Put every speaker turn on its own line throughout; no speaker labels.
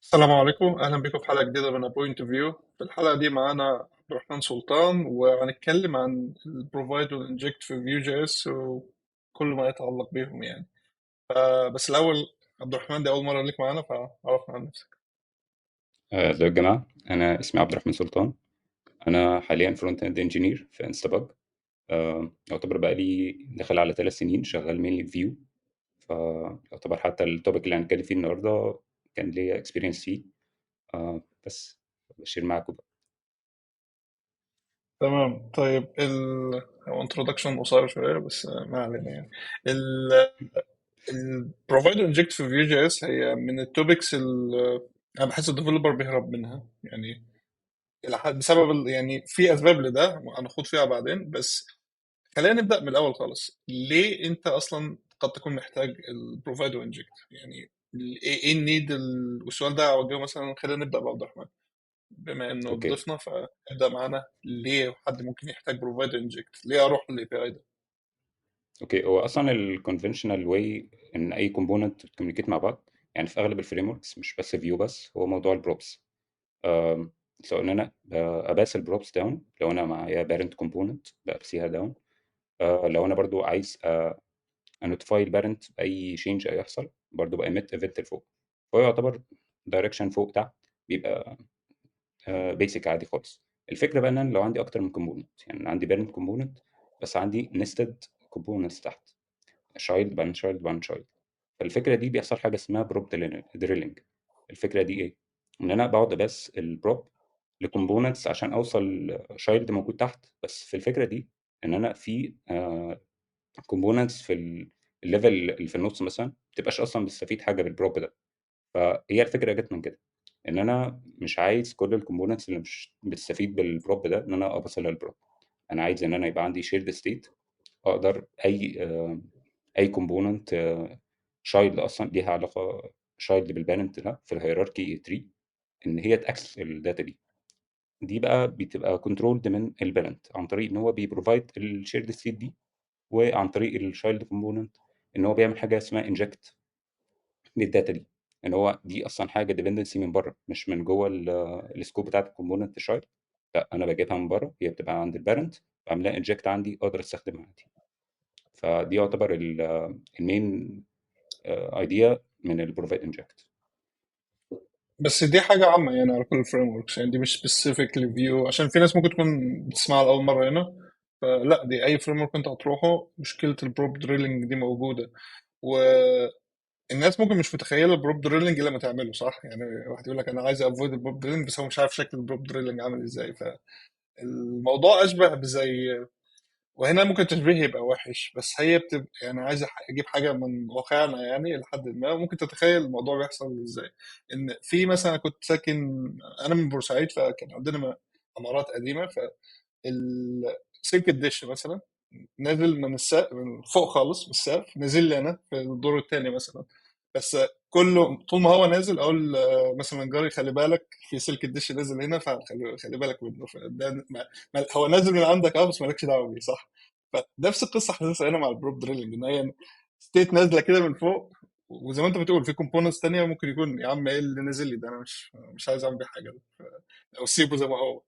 السلام عليكم، أهلا بكم في حلقة جديدة من بوينت فيو. في الحلقة دي معانا عبد الرحمن سلطان، وهنتكلم عن البروفايد والانجكت في فيو جي اس وكل ما يتعلق بيهم يعني. بس الأول، عبد الرحمن دي أول مرة ليك معانا، فعرفنا عن نفسك.
ازيك يا جماعة. أنا اسمي عبد الرحمن سلطان. أنا حاليا فرونت اند انجينير في انستاباج. يعتبر بقى لي داخل على 3 سنين شغال مينلي فيو. فيعتبر حتى التوبيك اللي هنتكلم فيه النهاردة كان ليا اكسبيرينس فيه. بس بشير معاكم بقى.
تمام، طيب هو انترودكشن قصير شوية بس ما علينا يعني. البروفايد والانجكت في فيو جي اس هي من التوبكس اللي أنا بحس الديفلوبر بيهرب منها يعني. إلى حد بسبب يعني في أسباب لده هنخوض فيها بعدين، بس خلينا نبدأ من الأول خالص. ليه أنت أصلا قد تكون محتاج البروفايد وانجكت يعني؟ إيه النيد والسؤال ده أوجهه مثلا. خلينا نبدأ بعبد الرحمن بما إنه
اوكي
ضيفنا، فابدأ معانا. ليه حد ممكن يحتاج بروفايد وانجكت؟ ليه أروح للاي بي اي ده؟
اوكي هو اصلا الكونفنشنال واي ان اي كومبوننت تكوميونيكيت مع بعض، يعني في اغلب الفريم وركس مش بس فيو، بس هو موضوع البروبس. سواء ان انا اباس البروبس داون لو انا معايا بارنت كومبوننت بابسيها داون. لو انا برضو عايز انوتيفاي البارنت باي تشينج هيحصل، برضو بأميت ايفنت لفوق. فهو يعتبر دايركشن فوق تحت، بيبقى بيسك عادي خالص. الفكره بقى ان انا لو عندي اكتر من كومبوننت، يعني أنا عندي بارنت كومبوننت بس عندي نستد كومبوننتس تحت، شايلد بان شايلد بان شايلد. فالفكره دي بيحصل حاجه اسمها بروب دريلينج. الفكره دي ايه؟ ان انا بقعد بس البروب لكومبوننتس عشان اوصل شايلد موجود تحت. بس في الفكره دي ان انا في كومبوننتس في الليفل اللي في النص مثلا ما بتبقاش اصلا بتستفيد حاجه بالبروب ده. فهي الفكره جت من كده، ان انا مش عايز كل الكومبوننتس اللي مش بتستفيد بالبروب ده ان انا افصلها البروب. انا عايز ان انا يبقى عندي شيرد ستيت، اقدر اي كومبوننت شايلد اصلا ليها علاقه، شايلد بالبارنت ده في الهيراركي تري، ان هي تاكسس الداتا دي. دي بقى بتبقى كنترولد من البارنت عن طريق ان هو بيبروفايد الشيرد ستيت دي، وعن طريق الشايلد كومبوننت ان هو بيعمل حاجه اسمها انجكت للداتا دي. ان هو دي اصلا حاجه ديبندنسي من بره مش من جوه السكوب بتاعت الكومبوننت الشايلد. لا، انا بجيبها من بره، هي بتبقى عند البارنت، بعملها انجكت عندي اقدر استخدمها عادي. فدي يعتبر المين ايديا من البروفايد انجكت.
بس دي حاجة عامة يعني على كل الفريم وركس يعني، دي مش سبيسيفيك لفيو، عشان في ناس ممكن تكون بتسمعها لأول مرة هنا. فلا، دي أي فريم ورك أنت هتروحه مشكلة البروب دريلينج دي موجودة. الناس ممكن مش متخيله البروب دريلنج لما تعمله صح يعني. واحد يقول لك انا عايز افويد البروب دريلنج، بس هو مش عارف شكل البروب دريلنج عامل ازاي. فالموضوع اشبه بزي، وهنا ممكن التشبيه يبقى وحش، بس هي بتبقى يعني عايز اجيب حاجه من واقعنا يعني لحد ما ممكن تتخيل الموضوع بيحصل ازاي. ان في مثلا كنت ساكن، انا من بورسعيد، فكان عندنا عمارات قديمه. السلك الدش مثلا نازل من السقف من فوق خالص من السقف، نازل لي انا في الدور الثاني مثلا. بس كله طول ما هو نازل اقول مثلا جاري خلي بالك في سلك الدش نازل هنا، فخلي بالك منه. هو نازل من عندك بس مالكش دعوه بيه صح. فنفس القصه حاسسها هنا مع البروب دريلنج، ان هي ستيت نازله كده من فوق. وزي ما انت بتقول في كومبوننتس تانية ممكن يكون يا عم ايه اللي نازل لي ده، انا مش عايز اعمل بيه حاجه ده. او سيبه زي ما هو.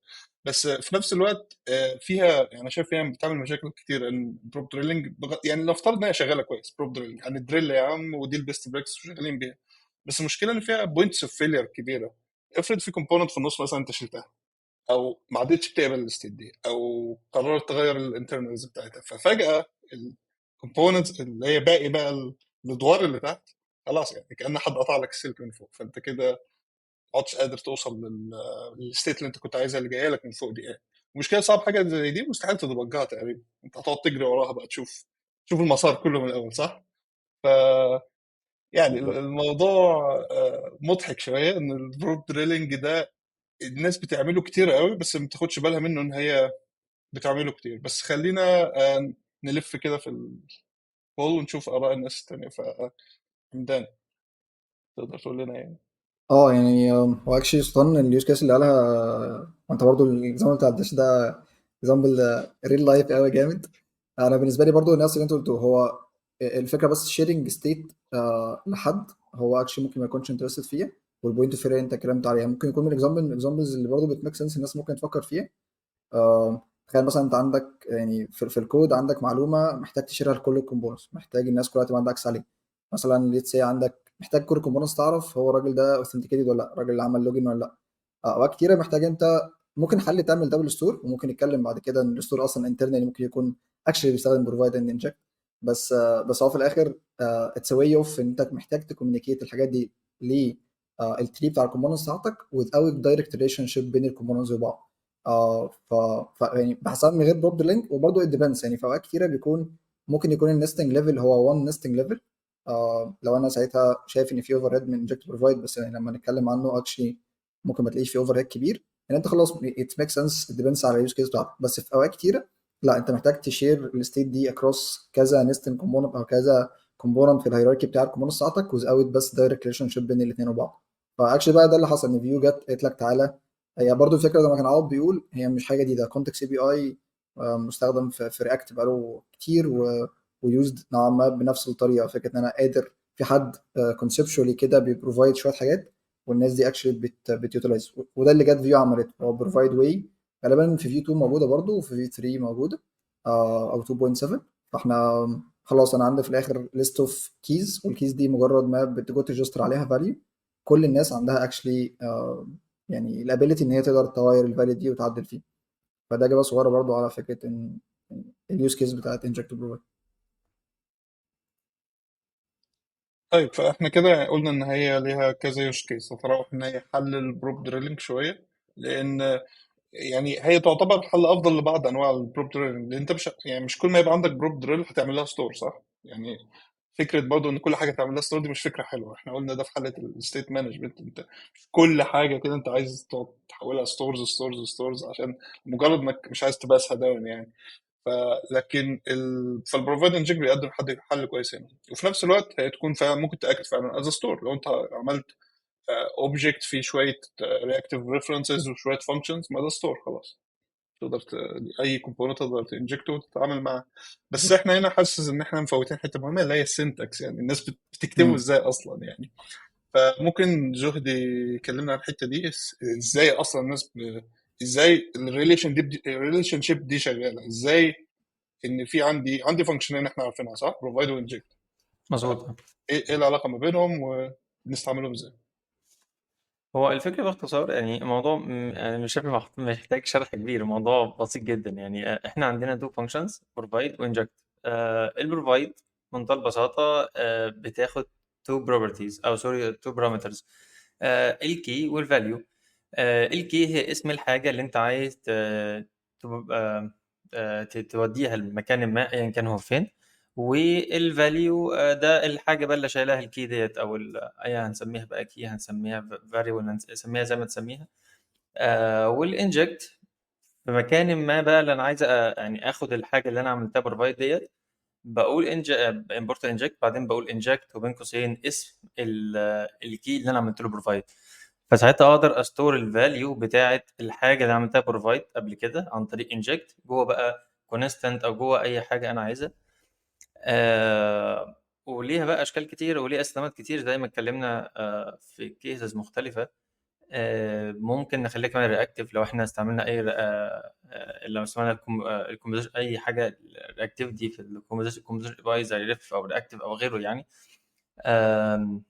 بس في نفس الوقت فيها يعني انا شايف فيها بتعمل مشاكل كتير. ان البروب دريلنج يعني نفترض ان هي شغاله كويس بروب دريلنج يعني دريل يا عم، ودي البيست براكتس شغالين بيها. بس المشكله ان فيها بوينتس اوف فيلير كبيره. افرض في كومبوننت في النص مثلا انت شلتها، او ما عادتش بتقبل الستيت دي، او قررت تغير الانترنالز بتاعتها، ففجاه الكومبوننتس اللي هي باقي بقى الادوار اللي تحت خلاص يعني كأن حد قطع لك السلك من فوق. فانت كده ما عدتش قادر توصل للستيت اللي انت كنت عايزها اللي جايه لك من فوق دي يعني. المشكله صعب حاجه زي دي مستحيل تدبجها تقريبا. انت هتقعد تجري وراها بقى تشوف المسار كله من الاول صح. ف يعني
بالظبط.
الموضوع مضحك شويه ان البروب دريلينج ده الناس بتعمله كتير قوي، بس ما بتاخدش بالها منه ان هي بتعمله كتير. بس خلينا نلف كده في البول ونشوف اراء الناس التانية. فهمدان تقدر تقول لنا يعني.
اه يعني هو اكشلي سلطان اليوز كيس اللي قالها وانت برضو الاكزامبل بتاع الدش ده اكزامبل ريل لايف قوي جامد. انا بالنسبه لي برضو الناس اللي انت قلته هو الفكره بس شيرنج ستيت لحد هو اكشلي ممكن ما يكونش انترستد فيها. والبوينت اوف اللي انت اتكلمت عليها. ممكن يكون من الاكزامبلز اللي برضه بتميك سنس الناس ممكن تفكر فيها. تخيل مثلا انت عندك يعني في الكود عندك معلومه محتاج تشيرها لكل الكومبوننتس، محتاج الناس كلها تبقى عندها اكسس عليه. مثلا ليتس سي عندك محتاج كل الكومبوننتس تعرف هو الراجل ده اوثنتيكيتد ولا لا، الراجل اللي عمل لوجن ولا لا. اوقات كتيره محتاج انت ممكن حل تعمل دبل ستور، وممكن نتكلم بعد كده ان الستور اصلا انترنالي ممكن يكون اكشلي بيستخدم بروفايد اند انجكت. بس هو في الاخر اتس واي اوف ان انت محتاج تكومينيكيت الحاجات دي ل التري بتاع الكومبوننتس بتاعتك without دايركت ريليشن شيب بين الكومبوننتس وبعض. يعني بحسها من غير بروب لينك. وبرضه it depends يعني في اوقات كتيره بيكون ممكن يكون النستنج ليفل هو one nesting ليفل. لو انا ساعتها شايف ان في اوفر هيد من انجكت بروفايد، بس يعني لما نتكلم عنه اكشلي ممكن ما تلاقيش في اوفر هيد كبير. يعني انت خلاص it makes sense it depends على اليوز كيس بتاعتك. بس في اوقات كتيره لا، انت محتاج تشير الستيت دي اكروس كذا نستنج كومبوننت او كذا كومبوننت في الهيراركي بتاع الكومبوننت بتاعتك without بس دايركت ريليشن شيب بين الاثنين وبعض. فاكشلي بقى ده اللي حصل ان فيو جت قالت لك تعالى. هي برضو الفكره زي ما كان عوض بيقول، هي مش حاجه جديده. كونتكست اي بي اي مستخدم في رياكت بقاله كتير ويوزد نوعا ما بنفس الطريقه. فكره ان انا قادر في حد كونسبشولي كده بيبروفايد شويه حاجات، والناس دي اكشلي بتيوتلايز. وده اللي جت فيو عملته، هو بروفايد واي. غالبا في في 2 موجوده برضو، وفي في 3 موجوده او 2.7. فاحنا خلاص انا عندي في الاخر ليست اوف كيز، والكيز دي مجرد ما بتجو تريجستر عليها فاليو، كل الناس عندها اكشلي يعني الابيليتي ان هي تقدر تغير الفاليو دي وتعدل فيه. فده اجابه صغيره برضو على فكره ان اليوز كيس بتاعت انجكت بروفايد.
طيب فاحنا كده قلنا ان هي ليها كذا يوز كيس، تتراوح ان هي حل البروب دريلينج شويه، لان يعني هي تعتبر حل افضل لبعض انواع البروب دريلينج، لان انت مش يعني مش كل ما يبقى عندك بروب دريل هتعمل لها ستور، صح؟ يعني فكره برضو ان كل حاجه تعمل لها ستور دي مش فكره حلوه. احنا قلنا ده في حاله الستيت مانجمنت، انت مش كل حاجه كده انت عايز تقعد تحولها ستورز ستورز ستورز عشان مجرد انك مش عايز تبقى داون يعني. لكن فالبروفايد انجيك بيقدم حل كويس هنا، وفي نفس الوقت هي تكون فعلا ممكن تاكد فعلا از ستور. لو انت عملت اوبجكت فيه شويه رياكتيف ريفرنسز وشويه فانكشنز، ما ده ستور خلاص. تقدر اي كومبوننت تقدر تنجكته وتتعامل معاه. بس احنا هنا حاسس ان احنا مفوتين حته مهمه اللي هي السنتكس، يعني الناس بتكتبه
مم.
ازاي اصلا يعني. فممكن جهدي يكلمنا عن الحته دي، ازاي اصلا الناس ازاي الريليشن شيب دي شغاله ازاي. ان في عندي فانكشنين احنا عارفينها، صح؟ بروفايد وانجكت.
مظبوط.
ايه العلاقه ما بينهم ونستعملهم ازاي؟
هو الفكرة باختصار يعني الموضوع أنا مش شايف محتاج شرح كبير. الموضوع بسيط جدا يعني. احنا عندنا تو فانكشنز provide و inject. البروفايد بمنتهى البساطة بتاخد تو بروبرتيز او سوري تو بارامترز، الكي والفاليو. الكي هي اسم الحاجة اللي انت عايز تبقى توديها المكان ما ايا كان هو فين. والفاليو ده الحاجة بقى اللي شايلها الكي ديت او اي هنسميها بقى كي، هنسميها فاريبل، هنسميها زي ما تسميها. والانجكت في مكان ما بقى اللي انا عايز يعني اخد الحاجة اللي انا عملتها بروفايد ديت. بقول امبورت انجكت، بعدين بقول انجكت وبين قوسين اسم الكي اللي انا عملت له بروفايد. فساعتها اقدر استور الفاليو بتاعه الحاجه اللي عملتها بروفايد قبل كده عن طريق انجكت جوه بقى كونستنت او جوه اي حاجه انا عايزها. وليها بقى اشكال كتير وليها استخدامات كتير زي ما اتكلمنا في كيسز مختلفه. ممكن نخليها كمان رياكتيف لو احنا استعملنا اي لو استعملنا الكومبوزيشن اي حاجه رياكتيفيتي في الكومبوزيشن باي زي ريف او رياكتيف او غيره يعني. آم،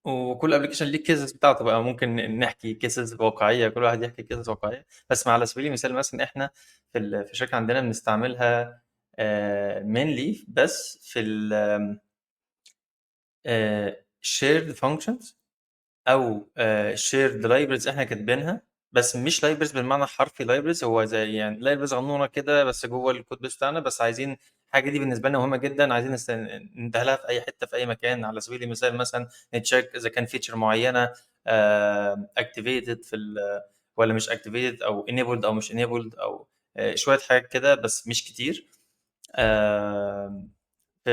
وكل ابلكيشن ليه كيسز بتاعته بقى. ممكن نحكي كيسز واقعيه، كل واحد يحكي كيسز واقعيه. بس على سبيل المثال مثلا احنا في الشركه عندنا بنستعملها mainly بس في ال shared functions او shared libraries احنا كاتبينها. بس مش libraries بالمعنى الحرفي libraries، هو زي يعني libraries صغنونه كده بس جوه الكود بيس بتاعنا. بس عايزين الحاجه دي بالنسبه لنا مهمه جدا، عايزين ندهلها في اي حته في اي مكان. على سبيل المثال مثلا نتشيك اذا كان فيتشر معينه activated في ولا مش activated، او enabled او مش enabled، او شويه حاجات كده بس مش كتير. آم،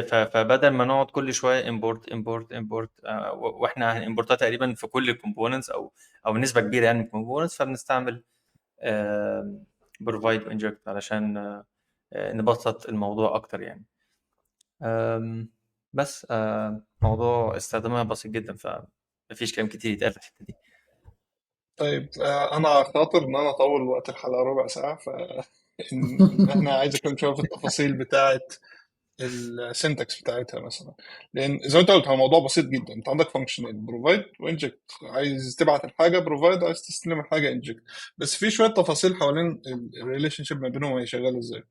فبدل ما نقعد كل شويه امبورت واحنا هنimportها تقريبا في كل الكومبوننتس او نسبه كبيره يعني من الكومبوننتس، فبنستعمل بروفايد وانجكت علشان نبسط الموضوع اكتر يعني. بس موضوع استخدامها بسيط جدا، مفيش كلام كتير يتقال في الحته دي.
طيب انا خاطر ان انا اطول وقت الحلقه ربع ساعه، ان احنا عايز اتكلم شويه في التفاصيل بتاعه السنتكس بتاعتها مثلا. لان زي ما انت قلت هو موضوع بسيط جدا، انت عندك فانكشنين بروفايد وانجكت، عايز تبعت الحاجه بروفايد، عايز تستلم الحاجه انجكت. بس في شويه تفاصيل حوالين الريليشن شيب ما بينهم هي شغاله ازاي.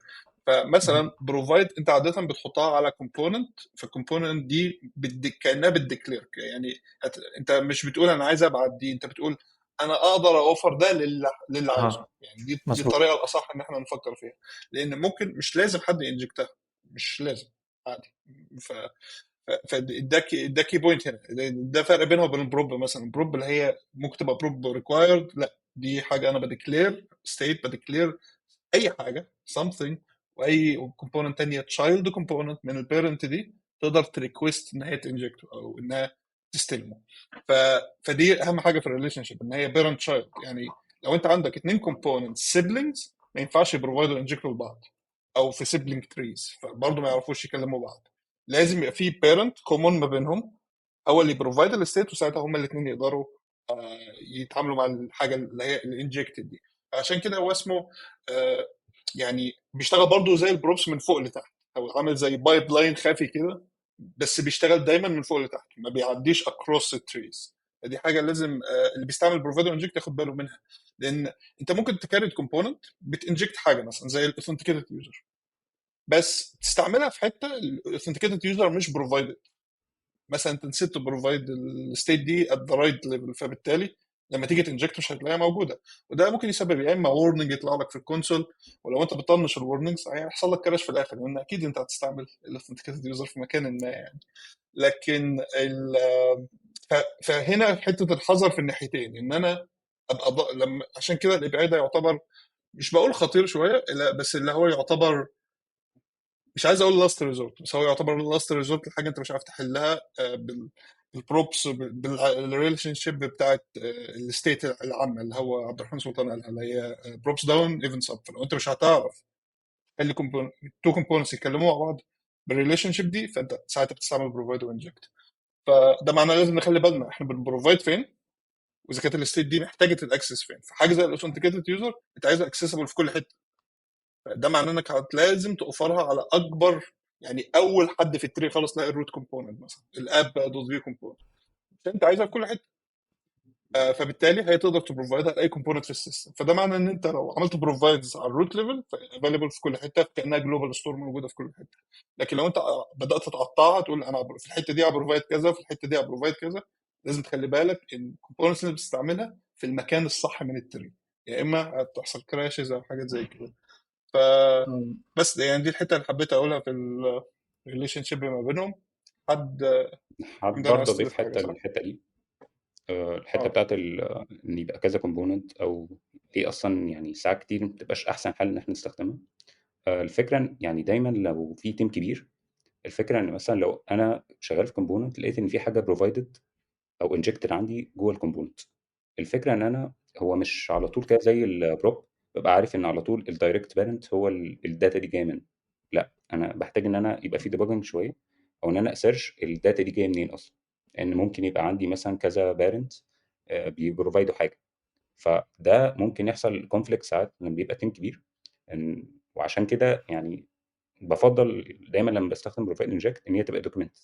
فمثلا بروفايد انت عاده بتحطها على كومبوننت، فالكومبوننت دي كانها بتديكلير يعني. انت مش بتقول انا عايز ابعت دي، انت بتقول انا اقدر اوفر ده للي عايزه.
اه
يعني دي
مظبوط.
الطريقه الاصح ان احنا نفكر فيها. لان ممكن مش لازم حد ينجكتها، مش لازم، عادي. ف فده كي بوينت هنا. ده فرق بينها وبين البروب. مثلا البروب اللي هي ممكن تبقى بروب ريكوايرد، لا دي حاجه انا بديكلير ستيت، بديكلير اي حاجه something، واي كومبوننت تانية تشايلد كومبوننت من البيرنت دي تقدر تريكوست ان هي تنجكته او انها تستلمه. ف... فدي اهم حاجه في الريليشن شيب، ان هي بيرنت تشايلد. يعني لو انت عندك اتنين كومبوننت سيبلينجز ما ينفعش يبروفايدوا انجكتوا لبعض، او في سيبلينج تريز فبرضه ما يعرفوش يكلموا بعض. لازم يبقى في بيرنت كومون ما بينهم، هو اللي بروفايد الستيت، وساعتها هما الاثنين يقدروا يتعاملوا مع الحاجه اللي هي الانجكتد دي. عشان كده هو اسمه آه، يعني بيشتغل برضو زي البروبس من فوق لتحت، او عامل زي بايب لاين خافي كده، بس بيشتغل دايما من فوق لتحت، ما بيعديش اكروس التريز. دي حاجه لازم اللي بيستعمل بروفايدر انجكت ياخد باله منها. لان انت ممكن تكريت كومبوننت بتنجكت حاجه مثلا زي الاوثنتيكيتد يوزر، بس تستعملها في حته الاوثنتيكيتد يوزر مش بروفايدد. مثلا انت نسيت تبروفايد الستيت دي ات ذا رايت ليفل، فبالتالي لما تيجي تنجكت مش هتلاقيها موجوده. وده ممكن يسبب يا اما وورنينج يطلع لك في الكونسول، ولو انت بتطنش الورنينجز هيحصل لك كراش في الاخر، لان اكيد انت هتستعمل الاوثنتيكيتد يوزر في مكان ما يعني. لكن فهنا حته الحذر في الناحيتين، ان انا ابقى لما عشان كده الابعاد يعتبر، مش بقول خطير شويه، لا بس اللي هو يعتبر، مش عايز اقول لاست ريزورت، بس هو يعتبر لاست ريزورت لحاجه انت مش عارف تحلها بالبروبس، بالريليشن شيب بتاعت الستيت العامه اللي هو عبد الرحمن سلطان قالها، اللي هي بروبس داون ايفنتس اب. فلو انت مش هتعرف تخلي تو كومبوننتس يتكلموا مع بعض بالريليشن شيب دي، فانت ساعتها بتستعمل بروفايد وانجكت. فده معناه لازم نخلي بالنا احنا بنبروفايد فين، واذا كانت الستيت دي محتاجه تتاكسس فين. فحاجه زي الاوثنتيكيتد يوزر انت عايزها اكسسبل في كل حته، ده معناه انك لازم تقفرها على اكبر، يعني اول حد في التري خالص تلاقي الروت كومبوننت مثلا الاب دوت في كومبوننت، انت عايزها في كل حته. فبالتالي هي تقدر تبروفايدها لاي كومبوننت في السيستم. فده معناه ان انت لو عملت بروفايدز على الروت ليفل افيلبل في كل حته، كانها جلوبال ستور موجوده في كل حته. لكن لو انت بدات تقطعها تقول انا في الحته دي هبروفايد كذا، في الحته دي هبروفايد كذا، لازم تخلي بالك ان الكومبوننتس اللي بتستعملها في المكان الصح من التري، يا اما هتحصل كراشز او حاجات زي كده. ف
أم،
بس يعني دي الحته اللي حبيت اقولها في الريليشن شيب ما بينهم. حد
حابب
عندنا
برضه
عايز
أضيف
تضيف حاجه
حتة
صح؟
الحتة دي، الحتة
اه.
بتاعت إن يبقى كذا كومبوننت، أو دي أصلا يعني ساعات كتير ما بتبقاش أحسن حل إن إحنا نستخدمها. الفكرة يعني دايما لو في تيم كبير، الفكرة إن مثلا لو أنا شغال في كومبوننت لقيت إن في حاجة بروفايدد أو انجكتد عندي جوه الكومبوننت، الفكرة إن أنا هو مش على طول كده زي البروب ببقى عارف إن على طول الدايركت بارنت هو الداتا دي جاية منه. لا، أنا بحتاج إن أنا يبقى في ديباجنج شوية، أو إن أنا أسيرش الداتا دي جاية منين أصلا. لأن ممكن يبقى عندي مثلا كذا بارنت بيبروفايدوا حاجة، فده ممكن يحصل كونفليكت ساعات لما بيبقى تيم كبير. وعشان كده يعني بفضل دايما لما بستخدم بروفايد انجكت ان هي تبقى دوكيمنت.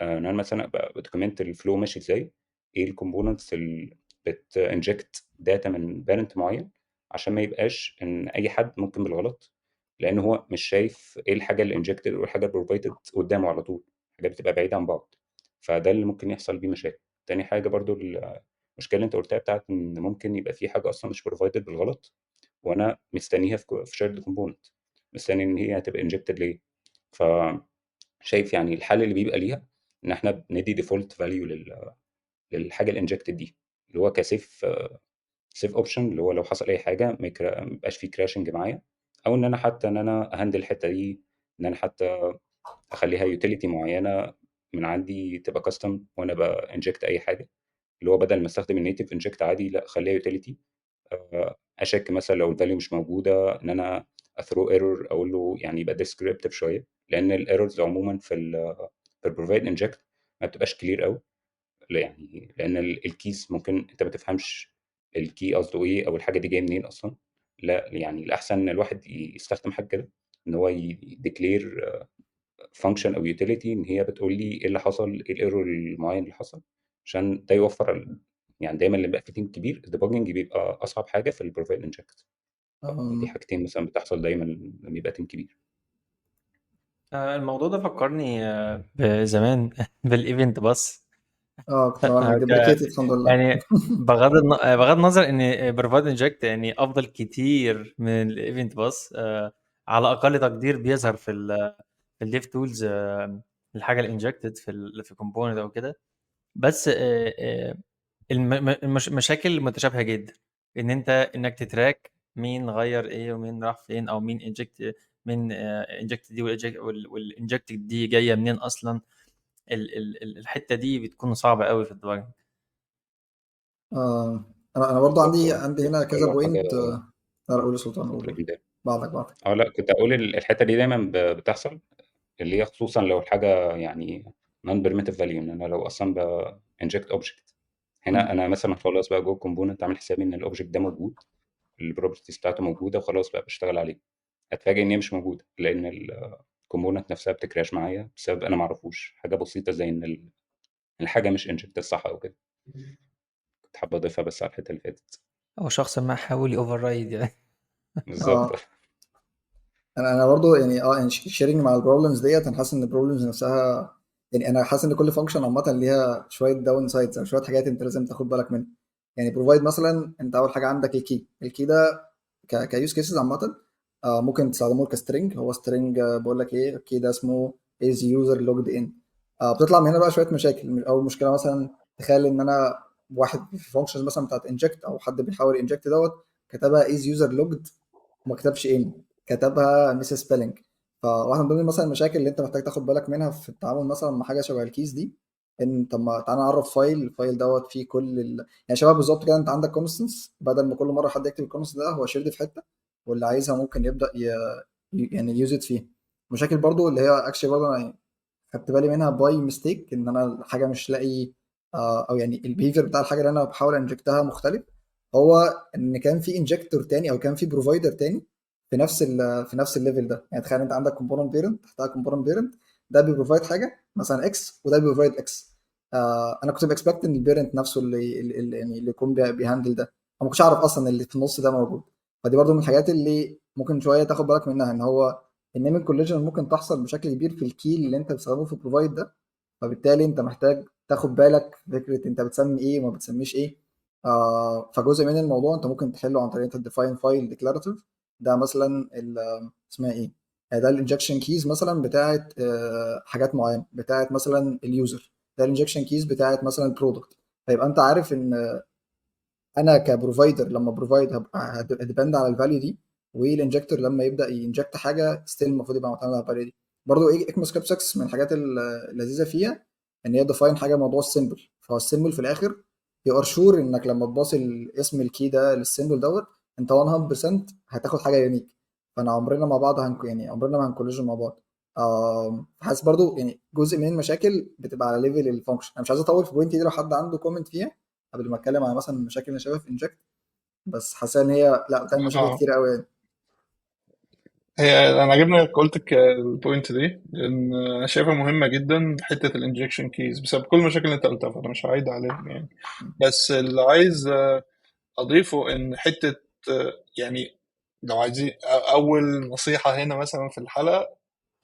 ان انا مثلا ابقى بدوكيمنت الفلو ماشي ازاي، ايه الكومبوننتس اللي بتنجكت داتا من بارنت معين، عشان ما يبقاش ان اي حد ممكن بالغلط، لان هو مش شايف ايه الحاجه اللي انجكتد وايه الحاجه بروفايدد قدامه على طول، حاجات بتبقى بعيده عن بعض. فده اللي ممكن يحصل بيه مشاكل. تاني حاجه برضو المشكله اللي انت قلتها بتاعت ان ممكن يبقى في حاجه اصلا مش بروفايدد بالغلط، وانا مستنيها في شيرد كومبوننت، مستني ان هي هتبقى انجكتد ليه. فشايف يعني الحل اللي بيبقى ليها ان احنا بندي ديفولت فاليو للحاجه الانجكتد دي، اللي هو كسيف سيف اوبشن، اللي هو لو حصل اي حاجه ما يبقاش فيه كراشنج معايا. او ان انا حتى ان انا اهندل الحته دي، ان انا حتى اخليها يوتيليتي معينه من عندي تبقى كاستم، وانا بانجكت اي حاجه، اللي هو بدل ما استخدم النيتف انجكت عادي، لا اخليها يوتيليتي. اشك مثلا لو الفاليو مش موجوده ان انا اثرو ايرور، اقول له يعني يبقى ديسكريبتيف شويه، لان الايرورز عموما في البروفايد انجكت ما بتبقاش كلير قوي. يعني لان الكيس ممكن انت ما تفهمش الكي قصده ايه او الحاجه دي جايه منين اصلا. لا يعني الاحسن ان الواحد يستخدم حاجه كده، ان هو يديكلير فانكشن او يوتيليتي ان هي بتقول لي ايه اللي حصل، ايه الايرور المعين اللي حصل، عشان ده يوفر يعني دايما لما يبقى في تيم كبير الديباجنج بيبقى اصعب حاجه في البروفايل انجكت. دي
أم،
حاجتين مثلا بتحصل دايما لما يبقى تيم كبير.
الموضوع ده فكرني بزمان بالايفنت باص.
كنت بعمل ديبريكيتد الحمد لله.
يعني بغض النظر ان بروفايد انجكت يعني افضل كتير من الايفنت باص، على اقل تقدير بيظهر في الديف تولز، الحاجه الانجكتد في كومبوننت او كده. بس المشاكل متشابهه جدا، ان انك تتراك مين غير ايه ومين راح فين، او مين انجكت، مين انجكت دي والانجكتد دي جايه منين اصلا. الحته دي بتكون صعبه قوي في الديباجنج.
انا برضو
بالظبط.
عندي هنا كذا
كل حاجه
بوينت. لا اقول سلطان،
في
قول.
الإبداع.
بعدك.
لا كنت اقول الحته دي دايما بتحصل، اللي هي خصوصا لو الحاجه يعني نون بيرميتيف فاليو، ان انا لو اصلا انجكت اوبجكت هنا،
مم.
انا مثلا خلاص بقى جوه الكومبوننت عامل حسابي ان الاوبجكت ده موجود، البروبرتيز بتاعته موجوده وخلاص بقى بشتغل عليه. اتفاجئ ان هي مش موجوده لان الكومبوننت نفسها بتكراش معايا بسبب انا ما اعرفوش حاجه بسيطه زي ان الحاجه مش انجكت صح او كده. كنت حابب اضيفها بس على الحته اللي فاتت.
او شخص ما حاول يوفر رايد يعني.
بالظبط.
اه انا برضو يعني يعني شيرنج مع البروبلمز ديت، انا حاسس ان البروبلمز نفسها، يعني انا حاسس ان كل فانكشن عامه ليها شويه داون سايدز او شويه حاجات انت لازم تاخد بالك منها. يعني بروفايد مثلا، انت اول حاجه عندك الكي ده كيوز كيسز عامه. ممكن تستخدمه كسترنج. هو سترنج بقول لك ايه، الكي ده اسمه از يوزر لوجد ان. بتطلع من هنا بقى شويه مشاكل. اول مشكله مثلا، تخيل ان انا واحد في فانكشنز مثلا بتاعت انجكت، او حد بيحاول انجكت كتبها از يوزر لوجد وما كتبش ان، كتبها ميس سبيلنج. فواحده من ضمن مثلا المشاكل اللي انت محتاج تاخد بالك منها في التعامل مثلا مع حاجه شبه الكيس دي، ان طب ما تعالى نعرف فايل، الفايل فيه كل يعني شبه بالظبط كده. انت عندك كونستنس، بدل ما كل مره حد يكتب الكونستنس ده، هو شيرد في حته، واللي عايزها ممكن يبدا يعني يوزد فيه. مشاكل برضو اللي هي اكشلي برضو انا خدت بالي منها باي ميستيك، ان انا الحاجه مش لاقي، او يعني البيهيفير بتاع الحاجه اللي انا بحاول انجكتها مختلف. هو ان كان في انجكتور تاني او كان في بروفايدر تاني في نفس الليفل ده. يعني تخيل انت عندك كومبوننت بيرنت، تحتها كومبوننت بيرنت، ده بيبروفايد حاجه مثلا اكس، وده بيبروفايد اكس. انا كنت باكسبكت ان البيرنت نفسه يعني اللي يكون بيهندل ده. انا ما كنتش اعرف اصلا اللي في النص ده موجود. فدي برضو من الحاجات اللي ممكن شويه تاخد بالك منها، ان هو النيمنج كوليجن ممكن تحصل بشكل كبير في الكي اللي انت بتستخدمه في البروفايد ده. فبالتالي انت محتاج تاخد بالك في فكره انت بتسمي ايه وما بتسميش ايه. فجزء من الموضوع انت ممكن تحله عن طريق انت تديفاين فايل ديكلاراتيف. ده مثلا اسمها ايه، ده الانجكشن كيز مثلا بتاعت حاجات معينه، بتاعت مثلا اليوزر. ده الانجكشن كيز بتاعت مثلا البرودكت. فيبقى انت عارف ان انا كبروفايدر لما بروفايد هبقى هديبند على الفاليو دي، والانجكتور لما يبدا ينجكت حاجه ستيل المفروض يبقى معتمد على الفاليو دي. برضه ايه اكموس كاب 6 من الحاجات اللذيذه فيها، ان هي ديفاين حاجه موضوع السيمبل. فهو السيمبل في الاخر يو ار شور انك لما تباص اسم الكي ده للسيمبل انت 100% هتاخد حاجه يونيك. فانا عمرنا مع بعض يعني عمرنا ما هنكولوجن مع بعض. حاسس برضو يعني جزء من المشاكل بتبقى على ليفل الفانكشن. انا مش عايز اطول في البوينت دي، لو حد عنده كومنت فيها قبل ما اتكلم على مثلا المشاكل اللي شبه في انجكت. بس حاسس ان هي لا بتعمل مشاكل
اه
كتير قوي يعني.
هي انا عجبني انك قلت البوينت دي، لان انا شايفها مهمه جدا، حته الانجكشن كيز، بسبب كل المشاكل اللي انت قلتها، فانا مش هعيد عليهم يعني. بس اللي عايز اضيفه ان حته يعني لو عايزين اول نصيحه هنا مثلا في الحلقه،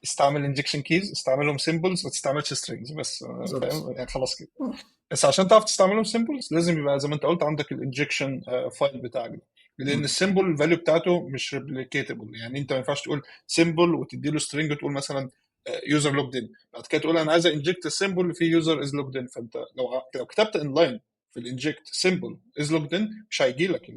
استعمل انجكشن كيز، استعملهم سيمبلز، ما تستعملش سترينجز بس.
بالظبط.
فاهم يعني، خلاص كده. بس عشان تعرف تستعملهم سيمبلز لازم يبقى زي ما انت قلت عندك الانجكشن فايل بتاعك ده، لان
مم.
السيمبل الفاليو بتاعته مش ريبليكيتبل. يعني انت ما ينفعش تقول سيمبل وتدي له سترينج وتقول مثلا يوزر لوجد ان، بعد كده تقول انا عايز انجكت السيمبل في يوزر از لوجد ان. فانت لو كتبت ان لاين في الانجكت سيمبل از لوجد ان، مش هيجي لك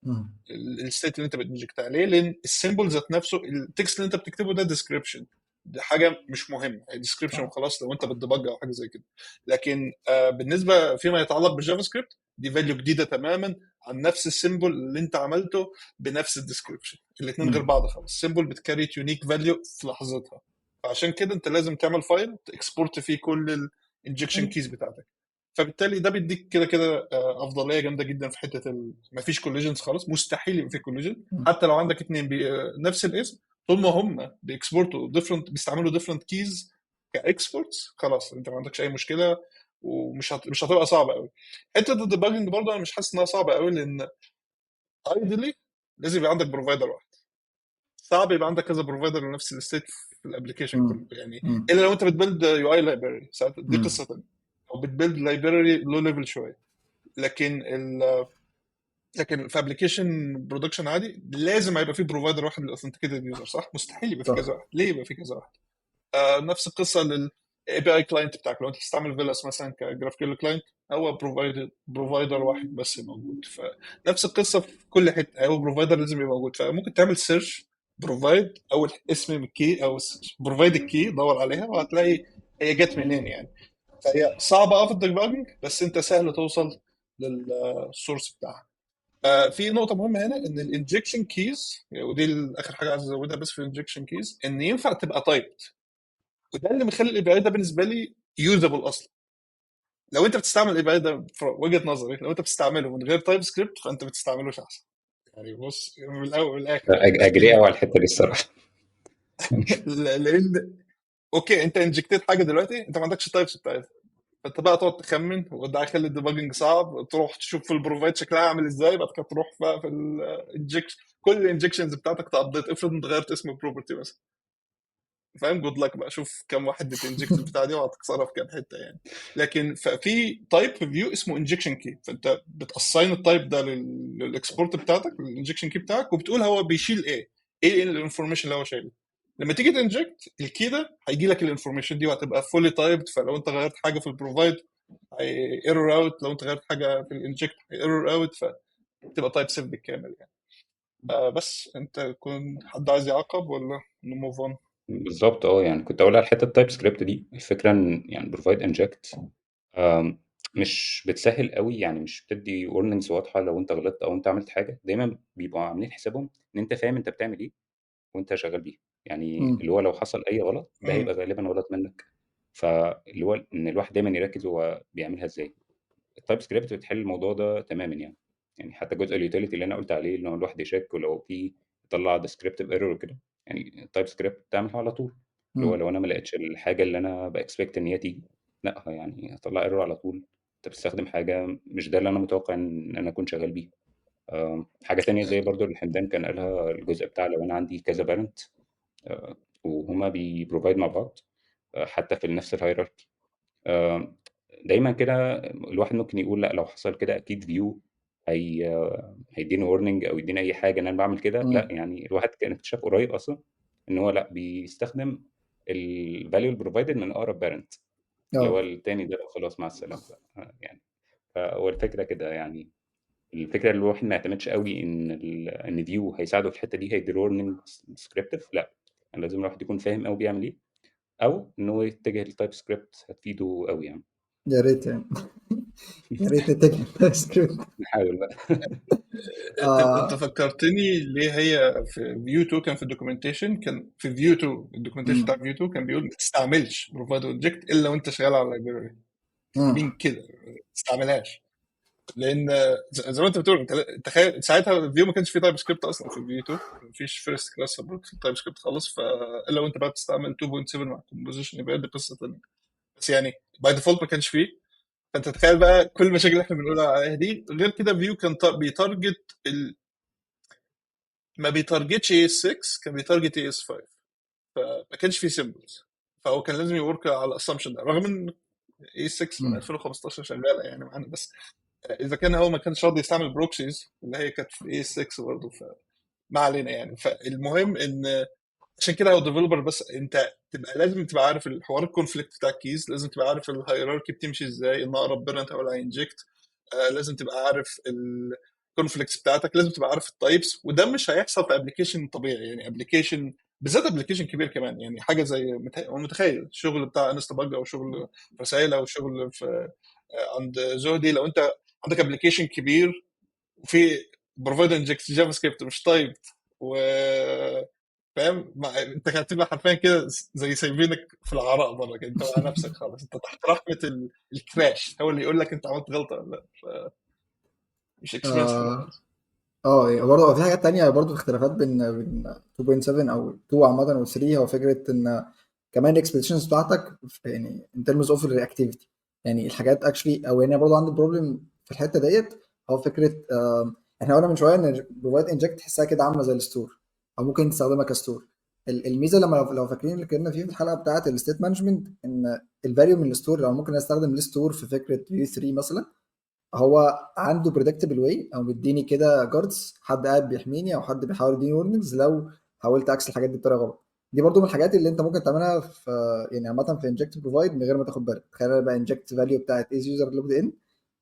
مم.
الستيت اللي انت بتنجكت عليه، لان السيمبل ذات نفسه، التكست اللي انت بتكتبه ده ديسكريبشن، دي حاجه مش مهمه، ديسكريبشن
صح.
وخلاص لو انت بتدبج او حاجه زي كده. لكن بالنسبه فيما يتعلق بالجافا سكريبت، دي فاليو جديده تماما عن نفس السيمبل اللي انت عملته بنفس الديسكريبشن. الاثنين غير
مم.
بعض خالص. السيمبل بتكريت يونيك فاليو في لحظتها. فعشان كده انت لازم تعمل فايل تكسبورت فيه كل الانجكشن كيز بتاعتك. فبالتالي ده بيديك كده كده افضليه جامده جدا في حته مفيش كوليجنز خالص، مستحيل يبقى في كوليجن
مم.
حتى لو عندك اتنين نفس الاسم، طول ما هم بيكسبورتوا ديفرنت، بيستعملوا ديفرنت كيز كاكسبورتس، خلاص انت ما عندكش اي مشكله، مش هتبقى صعبه قوي. حته الديباجنج برضه انا مش حاسس انها صعبه قوي، لان ايدلي لازم يبقى عندك بروفايدر واحد، صعب يبقى عندك كذا بروفايدر لنفس الستيت في الابلكيشن
مم.
كله يعني،
مم.
الا لو انت بتبيلد يو اي لايبراري ساعات دي
مم.
قصه تانيه، او بتبيلد لايبراري لو ليفل شويه. لكن لكن في ابلكيشن برودكشن عادي لازم هيبقى في بروفايدر واحد للاوثنتيكيتد يوزر، صح؟ مستحيل يبقى في
صح.
كذا واحد، ليه يبقى في كذا واحد؟ نفس القصه لل اي بي اي كلاينت بتاعك، لو انت بتستعمل فيلاس مثلا كجراف كيل كلاينت، هو بروفايدر واحد بس موجود. فنفس القصه في كل حته، هو بروفايدر لازم يبقى موجود. فممكن تعمل سيرش بروفايد اول اسم من الكي، او بروفايد الكي، دور عليها وهتلاقي هي جت منين يعني. فهي صعبه في الديباجنج، بس انت سهل توصل للسورس بتاعها. في نقطة مهمة هنا، إن الانجكشن كيز، ودي آخر حاجة عايز أزودها بس في الانجكشن كيز، إن ينفع تبقى تايبد، وده اللي مخلي الاي بي اي ده بالنسبه لي يوزابل اصلا. لو انت بتستعمل الاي بي اي ده في وجهه نظري، لو انت بتستعمله من غير تايب سكريبت فانت ما بتستعملوش احسن يعني. بص من الاول والاخر يعني،
اجري
لكن
قوي على الحته دي الصراحه.
لان اوكي انت انجكتيت حاجه دلوقتي انت ما عندكش تايبس بتاعتها، فانت بقى تقعد تخمن، وده هيخلي الديباجنج صعب، تروح تشوف في البروفايد شكلها عامل ازاي، بعد كده تروح بقى في الانجكشن كل الانجكشنز بتاعتك تابديت. افرض انت غيرت اسم البروبرتي مثلا، فاهم؟ جود لك بقى، شوف كم واحد بتنجكت البتاع دي وهتكسرها في كام حته يعني. لكن في تايب في فيو اسمه انجكشن كي، فانت بتاساين التايب ده للاكسبورت بتاعتك، للانجكشن كي بتاعك، وبتقول هو بيشيل ايه الانفورميشن اللي هو شايله. لما تيجي تنجكت الكي ده هيجي لك الانفورميشن دي وهتبقى فولي تايبد، فلو انت غيرت حاجه في البروفايد ايرور اوت، لو انت غيرت حاجه في الانجكت ايرور اوت، فتبقى تايب سيف بالكامل يعني. بس انت يكون حد عايز يعاقب ولا نموف اون؟
بالظبط اه، يعني كنت اقول على حته التايب سكريبت دي، الفكره ان يعني بروفايد انجكت مش بتسهل قوي، يعني مش بتدي warnings واضحه لو انت غلطت او انت عملت حاجه. دايما بيبقوا عاملين حسابهم ان انت فاهم انت بتعمل ايه وانت شغال بيه، يعني
مم.
اللي هو لو حصل اي غلط ده هيبقى غالبا غلط منك. فاللي هو ان الواحد دايما يركز هو بيعملها ازاي. التايب سكريبت بتحل الموضوع ده تماما يعني. يعني حتى جزء اليوتيليتي اللي انا قلت عليه، ان هو الواحد يشك ولو في يطلع ديسكريبتيف ايرور وكده، يعني التايب سكريبت بتعملها على طول. اللي هو
مم.
لو انا ما لقيتش الحاجه اللي انا باكسبكت ان هي تيجي، لا يعني هطلع ايرور على طول. انت بتستخدم حاجه مش ده اللي انا متوقع ان انا اكون شغال بيه. حاجه تانية زي برضو اللي حمدان كان قالها، الجزء بتاع لو انا عندي كذا بارنت وهما بيبروفايد مع بعض، حتى في نفس الهيراركي، آه، دايما كده الواحد ممكن يقول لا لو حصل كده اكيد فيو هيديني warning او يديني اي حاجه ان انا بعمل كده. لا
مم.
يعني الواحد كان اكتشف قريب اصلا ان هو لا بيستخدم الفاليو بروفايدد من اقرب بارنت، اللي هو
اه
التاني ده خلاص مع السلامه بقى. يعني فهو الفكره كده يعني. الفكره اللي الواحد ما يعتمدش قوي ان فيو هيساعده في الحته دي، هيدي warning descriptive. لا يعني لازم الواحد يكون فاهم قوي بيعمل ايه، او ان هو يتجه للتايب سكريبت هتفيده قوي يعني.
يا ريت يعني يا ريت نتجه تايب سكريبت.
نحاول بقى.
انت
آه.
فكرتني ليه هي في فيو 2 كان في الدوكيومنتيشن، كان في فيو 2 الدوكيومنتيشن
مم.
بتاع فيو 2 كان بيقول ما تستعملش بروفايد اوبجكت الا وانت شغال على اللايبراري.
مم.
مين كده ما تستعملهاش؟ لان زي ما انت بتقول، انت تخيل ساعتها الفيو ما كانش فيه تايب سكريبت اصلا في فيو 2، ما فيش فيرست كلاس سبورت في التايب سكريبت خالص، فالا وانت بقى بتستعمل 2.7 مع الكومبوزيشن يبقى دي قصه ثانيه. بس يعني باي ديفولت ما كانش فيه. فانت تخيل بقى كل المشاكل اللي احنا بنقولها عليها دي. غير كده فيو كان بيتارجت ما بيتارجتش اي اس 6، كان بيتارجت اي اس 5، فما كانش فيه سيمبلز. فهو كان لازم يورك على الاسامبشن ده، رغم ان اي اس 6 من
مم.
2015 شغاله يعني معانا. بس اذا كان هو ما كانش راضي يستعمل بروكسيز اللي هي كانت في اي اس 6 برضه، فما علينا يعني. فالمهم ان عشان كده هو ديفلوبر، بس انت لازم تبقى عارف الحوار الكونفليكت بتاع الكيز، لازم تبقى عارف الهيراركي بتمشي ازاي، ان اقرب بيرنت او هينجكت. لازم تبقى عارف الكونفليكتس بتاعتك، لازم تبقى عارف التايبس. وده مش هيحصل في ابلكيشن طبيعي يعني، ابلكيشن بالذات ابلكيشن كبير كمان يعني. حاجه زي متخيل الشغل بتاع انستا باج، او شغل رسائل، او شغل في عند زهدي، لو انت عندك ابلكيشن كبير وفي بروفايد انجكت جافا سكريبت مش تايب، فاهم؟ انت هتبقى حرفيا كده زي سايبينك في العراء بره كده، انت مع نفسك خالص، انت تحت رحمه الكراش هو اللي يقول لك انت عملت غلطه ولا لا. مش اكسبيرينس حلوه
اه
خالص.
يعني برضه في حاجات تانية برضه، اختلافات بين 2.7 او 2 عامة و 3، هو فكرة ان كمان الاكسبكتيشنز بتاعتك يعني in terms of reactivity، يعني الحاجات actually، او يعني برضه عندي بروبلم في الحتة ديت. هو فكرة احنا قلنا من شوية ان بروفايد انجكت تحسها كده عاملة زي الستور، او ممكن تستخدمها كستور. الميزة لما لو فاكرين اللي اتكلمنا فيه في الحلقة بتاعة الستيت مانجمنت، ان الفاليو من الستور لو ممكن استخدم الستور في فكرة فيو 3 مثلا، هو عنده predictable way، او مديني كده جاردز، حد قاعد بيحميني او حد بيحاول يديني warnings لو حاولت اعكس الحاجات دي بطريقه غلط. دي برضو من الحاجات اللي انت ممكن تعملها في يعني عامه في inject provide من غير ما تاخد بالك. تخيل انا بقى inject value بتاعت is user logged in،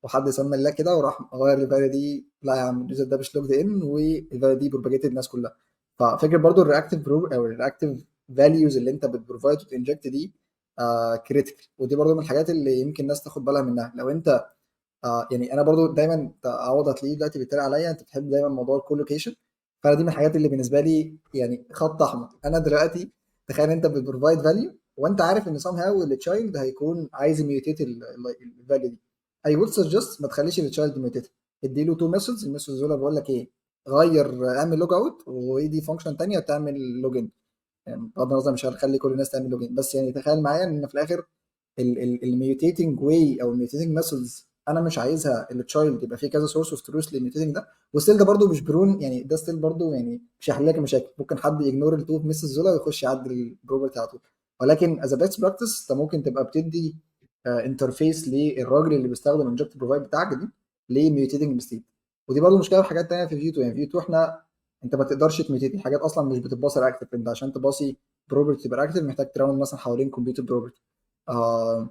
وحد سمى الله كده وراح غير الفاليو دي، لا يا عم اليوزر ده مش logged in، والفاليو دي propagated الناس كلها. ففكر برضو الرياكتيف او الرياكتيف values اللي انت بتبروفايد وتنجكت دي كريتيكال. ودي برضو من الحاجات اللي يمكن الناس تاخد بالها منها. لو انت يعني انا برضو دايما عوض هتلاقيه دلوقتي بيتريق عليا، انت بتحب دايما موضوع الكولوكيشن، فانا دي من الحاجات اللي بالنسبه لي يعني خط احمر. انا دلوقتي تخيل انت بتبروفايد فاليو وانت عارف ان سام هاو التشايلد هيكون عايز يميوتيت الفاليو دي، اي وود سجست ما تخليش التشايلد ميوتيت. ادي له تو ميثودز، الميثودز دول بقول لك ايه، غير اعمل لوج اوت، ودي فانكشن ثانيه تعمل لوجن. يعني بغض النظر مش هنخلي كل الناس تعمل لوجن، بس يعني تخيل معايا ان في الاخر الميوتيتنج واي او الميوتيتنج ميثودز انا مش عايزها التشايلد يبقى فيه كذا سورس اوف تروث للميوتيتنج ده. وستيل ده برضو مش برون، يعني ده ستيل برضو يعني مش هيحل لك المشاكل. ممكن حد يجنور التو ميثودز دول ويخش يعدل البروبرتي على طول، ولكن از بيست براكتس انت ممكن تبقى بتدي انترفيس للراجل اللي بيستخدم انجكت بروفايد بتاعك دي لميوتيتنج ستيت. ودي برضو مشكله في حاجات تانيه في فيو 2. يعني فيو 2 احنا انت ما تقدرش تميوتيت حاجات اصلا مش بتتباصي اكتف. انت عشان تباصي بروبرتي تبقى اكتف محتاج تراوند مثلا حوالين كمبيوتر بروبرتي.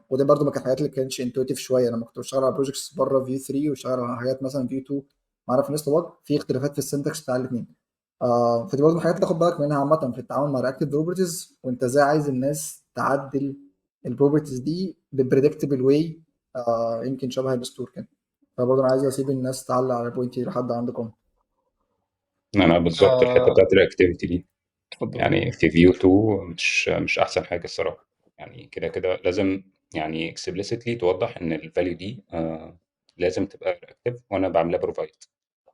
وده برضو ما كان حاجات اللي كانتش انتويتيف شويه. انا لما كنت بشتغل على بروجكتس بره فيو 3 وشغال على حاجات مثلا فيو 2 معرف الناس طبعا في اختلافات في السنتكس بتاع الاثنين. فدي برضو حاجات تاخد بالك منها عامه في التعامل مع رياكتيف بروبرتيز، وانت ازاي عايز الناس تعدل البروبرتيز دي ببريدكتبل واي، يمكن شبه الستور كده. فبرضه انا عايز اسيب الناس تعلق على بوينتي لحد عندكم.
انا بالظبط الحته
آه،
بتاعت الاكتيفيتي دي
اتفضل.
يعني في فيو 2 مش احسن حاجه الصراحه. يعني كده كده لازم يعني explicitly توضح ان الفاليو دي لازم تبقى اكتف وانا بعملها بروفايد،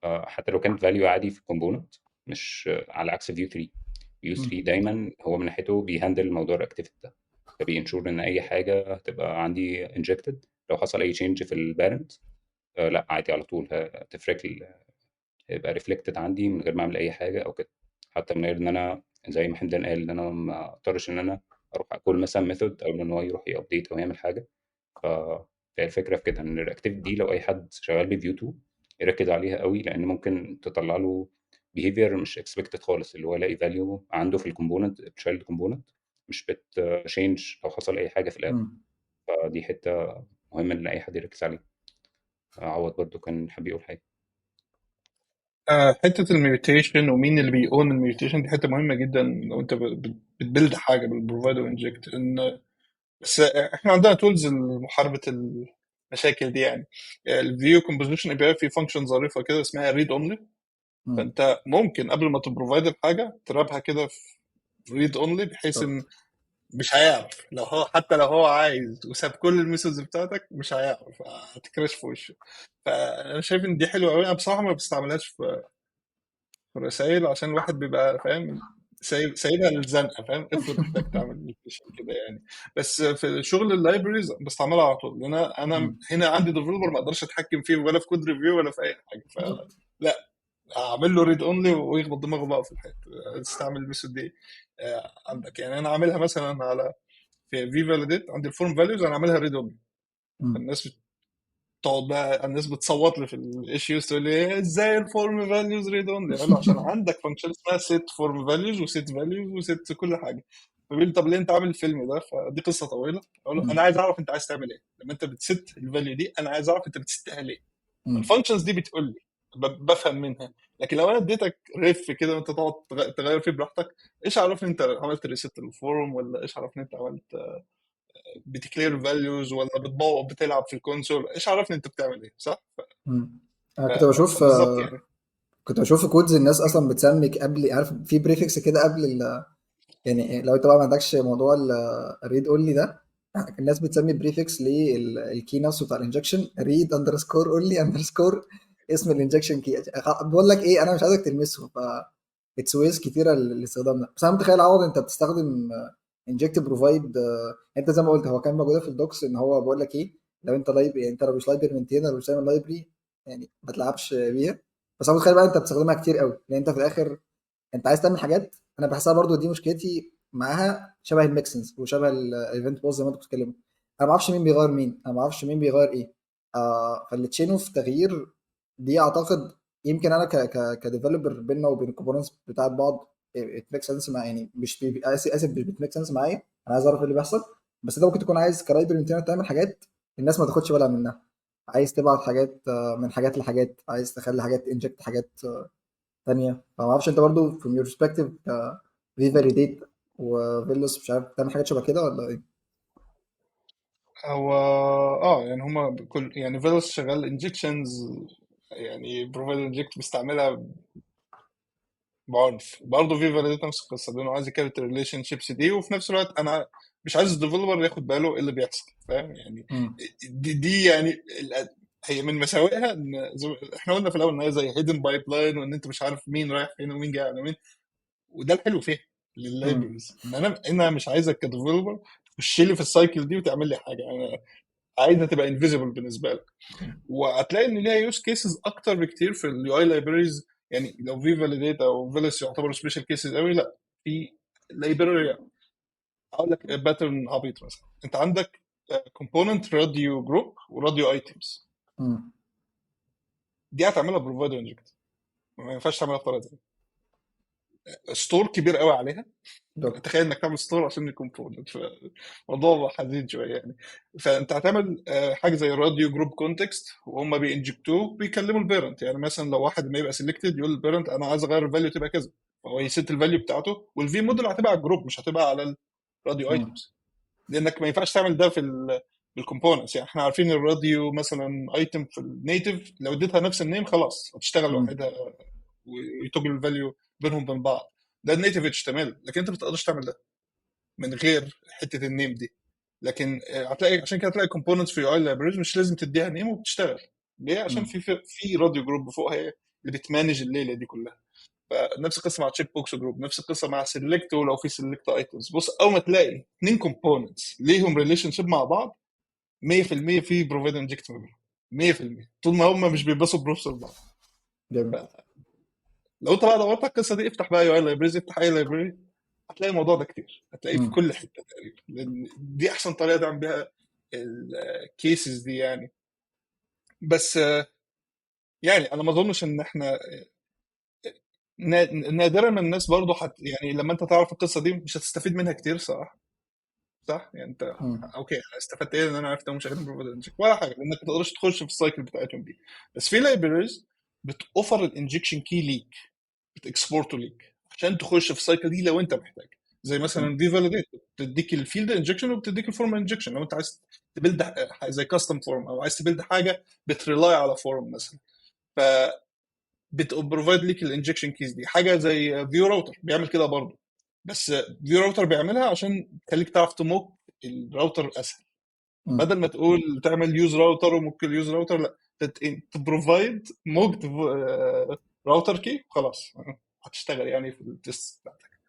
حتى لو كانت فاليو عادي في الكومبوننت، مش على عكس فيو 3. فيو 3 دايما هو من ناحيته بيهندل موضوع الاكتيفيتي ده، فبينشور ان اي حاجه هتبقى عندي انجكتد لو حصل اي تشينج في البارنت، لا عادي على طول هتفرق، هيبقى ريفلكتد عندي من غير ما اعمل اي حاجه او كده. حتى من غير ان انا زي ما حمدان قال ان انا ما اضطرش ان انا اروح اقول مثلا ميثود او ان هو يروح يابديت او يعمل حاجه. ف فهي الفكره في كده ان الاكتيفيتي دي لو اي حد شغال بفيو 2 يركز عليها قوي، لان ممكن تطلع له behavior مش expected خالص، اللي هو يلاقي value عنده في الكومبوننت child component مش بتشينج لو حصل اي حاجه في الاب.
امم
فدي حته مهمه ان اي حد يركز عليها. عوض برضو كان حابب يقول حاجه.
حته الميوتيشن ومين اللي بيقون الميوتيشن دي حته مهمه جدا لو انت بتبلد حاجه بالبروفايد وانجكت. ان بس احنا عندنا تولز لمحاربه المشاكل دي يعني. الفيو كومبوزيشن اي بي اي في فانكشن ظريفه كده اسمها ريد اونلي. فانت ممكن قبل ما تبروفايد الحاجه ترابها كده في ريد اونلي، بحيث ان
بالظبط.
مش هيعرف لو هو، حتى لو هو عايز وساب كل الميثودز بتاعتك مش هيعرف، هتكرش في وشه. فانا شايف ان دي حلوه قوي. انا بصراحه ما بستعملهاش في الرسائل عشان الواحد بيبقى فاهم سايبها للزنقه، فاهم؟ افرض احتجت اعمل ميوتيشن كده يعني. بس في شغل اللايبريز بستعملها على طول، لان انا هنا عندي ديفلوبر ما اقدرش اتحكم فيه ولا في كود ريفيو ولا في اي حاجه.
بالظبط.
فلا، اعمل له ريد اونلي ويخبط دماغه بقى في الحته. استعمل الميثود دي عندك. يعني انا عاملها مثلا على في فاليديت عندي الفورم فاليوز، انا عاملها ريد اونلي. الناس تقعد بقى، الناس بتصوت لي في الايشيوز تقول لي ازاي الفورم فاليوز ريد اونلي؟ اقول له عشان عندك فانكشن اسمها سيت فورم فاليوز وسيت فاليوز وسيت كل حاجه. فبيقول لي طب ليه انت عامل الفيلم ده؟ فدي قصه طويله. اقول له انا عايز اعرف انت عايز تعمل ايه لما انت بتست الفاليو دي، انا عايز اعرف انت بتستها ليه. الفانكشنز دي بتقول لي، بفهم منها. لكن لو انا اديتك ريف كده وانت تقعد تغير فيه براحتك، ايش عرفني انت عملت ريست للفورم؟ ولا ايش عرفني انت عملت بتكلير فاليوز؟ ولا بتلعب في الكونسول؟ ايش عرفني انت بتعمل ايه؟ صح.
انا كنت بشوف
فبالظبط يعني.
كنت بشوف في كودز الناس اصلا بتسمي قبل، عارف في بريفكس كده قبل يعني لو انت بقى ما عندكش موضوع الريد اونلي ده، الناس بتسمي بريفكس للكي نفسه بتاع الانجكشن ريد اندرسكور اونلي اندرسكور اسم الانجكشن كي. بقول لك ايه، انا مش عايزك تلمسه، ف اتس ويز كتيره الاستخدام ده. بس انا متخيل عوض انت بتستخدم انجكت بروفايد. انت زي ما قلت هو كان موجوده في الدوكس ان هو بقول لك ايه، لو انت لايب يعني انت لو مش لايبر مينتينر ومش تعمل لايبرري يعني ما تلعبش بيها. بس انا متخيل بقى انت بتستخدمها كتير قوي لان انت في الاخر انت عايز تعمل حاجات. انا بحسها برضو دي مشكلتي معاها، شبه الميكسنز وشبه الايفنت بوز زي ما انتوا بتتكلموا. انا ما اعرفش مين بيغير مين، انا ما اعرفش مين بيغير ايه. فالتشين اوف تغيير دي اعتقد يمكن انا كديفلوبر بيننا وبين الكومبوننتس بتاعت بعض ات ميك سنس مع، يعني مش اسف مش بتميك سنس معايا. انا عايز اعرف ايه اللي بيحصل. بس انت ممكن تكون عايز كرايبر انت تعمل حاجات الناس ما تاخدش بالها منها، عايز تبعت حاجات من حاجات لحاجات، عايز تخلي حاجات انجكت حاجات تانية. فما اعرفش انت برضو from your perspective في فاليديت وفيلوس مش عارف تعمل حاجات شبه كده ولا ايه؟
هو يعني هما كل يعني فيلوس شغال انجكشنز، يعني بروفايد انجكت بيستعملها بعنف. برضه في فاليديت نفس القصه لانه عايز يكريت الريليشن شيبس دي، وفي نفس الوقت انا مش عايز الديفلوبر ياخد باله ايه اللي بيحصل، فاهم يعني.
امم.
دي يعني هي من مساوئها ان احنا قلنا في الاول ان هي زي هيدن بايب لاين، وان انت مش عارف مين رايح فين ومين جاي على مين. وده الحلو فيها
امم.
لللايبرز، ان انا مش عايزك كديفلوبر تخش لي في السايكل دي وتعمل لي حاجه. انا عايزها تبقى انفيزبل بالنسبه لك. وهتلاقي ان ليها يوز كيسز اكتر بكتير في اليو اي لايبريز. يعني لو في فاليديت او فيلس يعتبروا سبيشال كيسز قوي، لا في لايبراري. اقول لك باترن عبيط مثلا، انت عندك كومبوننت راديو جروب وراديو ايتمز.
امم.
دي هتعملها بروفايدر انجكت، ما ينفعش تعملها بطريقه ثانيه. ستور كبير قوي عليها.
دوك.
تخيل انك تعمل ستور عشان الكومبوننت، الموضوع حزين شويه يعني. فانت هتعمل حاجه زي راديو جروب كونتكست، وهم بينجكتوه بيكلموا البيرنت. يعني مثلا لو واحد ما يبقى سيلكتد يقول للبيرنت انا عايز اغير الفاليو تبقى كذا، فهو يسيت الفاليو بتاعته، والفي موديل هتبقى على الجروب مش هتبقى على الراديو
امم.
ايتمز. لانك ما ينفعش تعمل ده في الكومبوننتس. يعني احنا عارفين الراديو مثلا ايتم في النيتف لو اديتها نفس النيم خلاص هتشتغل
امم.
لوحدها ويتوجل الفاليو بينهم وبين بعض. ده النيتف اتش تي ام ال، لكن انت ما تقدرش تعمل ده من غير حته النيم دي. لكن هتلاقي عشان كده هتلاقي كومبوننتس في اي لايبريز مش لازم تديها نيم وبتشتغل. ليه؟ عشان
امم.
في راديو جروب فوقها هي اللي بتمانج الليله دي كلها. فنفس القصه مع تشيك بوكس جروب، نفس القصه مع سيلكت. ولو في سيلكت ايتمز، بص اول ما تلاقي اثنين كومبوننتس ليهم ريليشن شيب مع بعض 100% في بروفايد انجكت ما بينهم. 100% طول ما هم مش بيبصوا بروفيسور بعض.
جميل.
لو انت بقى دورت على القصه دي، افتح بقى يو اي لايبريز، افتح اي لايبرري، هتلاقي الموضوع ده كتير، هتلاقيه في
امم.
كل حته تقريبا، لان دي احسن طريقه تعمل بيها الكيسز دي يعني. بس يعني انا ما اظنش ان احنا نادرا ما الناس برضو يعني لما انت تعرف القصه دي مش هتستفيد منها كتير صراحه. صح يعني انت
امم.
اوكي، أنا استفدت ايه ان انا عرفت هم شغالين بروفايد انجكت ولا حاجه، لانك ما تقدرش تخش في السايكل بتاعتهم دي. بس في لايبريز بتوفر الانجكشن كي ليك، بتكسبورته ليك عشان تخش في السايكل دي لو انت محتاج. زي مثلا في فاليديت بتديك الفيلد انجكشن وبتديك الفورم انجكشن لو انت عايز تبيلد زي كاستم فورم، او عايز تبيلد حاجه بتريلاي على فورم مثلا. ف بتبروفايد ليك الانجكشن كيز دي. حاجه زي فيو راوتر بيعمل كده برضه، بس فيو راوتر بيعملها عشان تخليك تعرف تموك الراوتر اسهل.
امم.
بدل ما تقول تعمل يوز راوتر وموك اليوز راوتر، لا تبروفايد موك راوتر كي خلاص هتشتغل يعني في التست بتاعتك.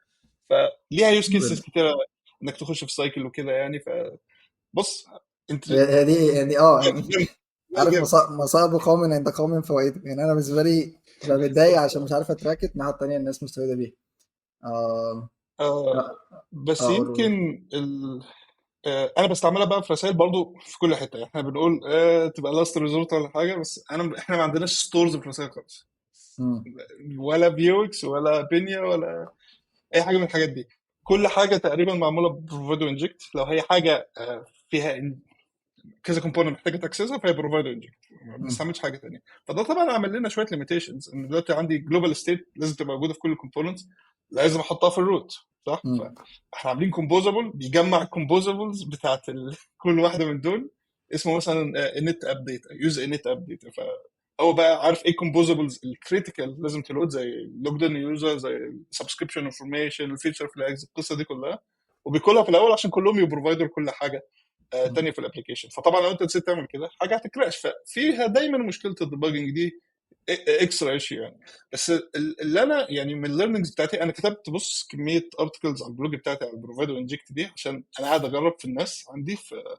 فليها يوز كيسز كتيره انك تخش في سايكل وكده يعني. فبص انت
هي دي يعني يعني
جامد، لا
عارف
جامد.
مصائب قوم عند قوم فوائد. يعني انا بالنسبه لي ببقى متضايق عشان مش عارف اتراكت مع التانية الناس مستفيده بيها. آه.
آه
آه.
بس
أقول.
يمكن انا بستعملها بقى في رسائل برضو في كل حته. احنا بنقول تبقى لاست ريزورت ولا حاجه، بس احنا ما عندناش ستورز في الرسائل خالص،
امم.
ولا فيوكس ولا بينيا ولا اي حاجه من الحاجات دي. كل حاجه تقريبا معموله بروفايدو انجكت. لو هي حاجه فيها كذا كومبوننت محتاجه تاكسسها فهي بروفايدر انجكت، ما بنستعملش حاجه ثانيه. فده طبعا عمل لنا شويه ليميتيشنز، ان دلوقتي عندي جلوبال ستيت لازم تبقى موجوده في كل الكومبوننتس، لازم احطها في الروت صح.
امم.
فاحنا عاملين كومبوزابل بيجمع الكومبوزابلز بتاعت كل واحده من دول، اسمه مثلا انت ابديت، يوز انت ابديت. هو بقى عارف ايه كومبوزبلز الكريتيكال لازم تلود، زي لوجد ان يوزر، زي السبسكريبشن انفورميشن، الفيتشر فلاجز، القصه دي كلها، وبيكلها في الاول عشان كلهم يبروفايدوا كل حاجه تانية في الابلكيشن. فطبعا لو انت نسيت تعمل كده حاجه هتكراش، ففيها دايما مشكله الديباجنج دي اكسترا ايشيو يعني. بس اللي انا يعني من الليرنينجز بتاعتي، انا كتبت بص كميه ارتكلز على البلوج بتاعتي على البروفايد وانجكت دي، عشان انا قاعد اجرب في الناس عندي في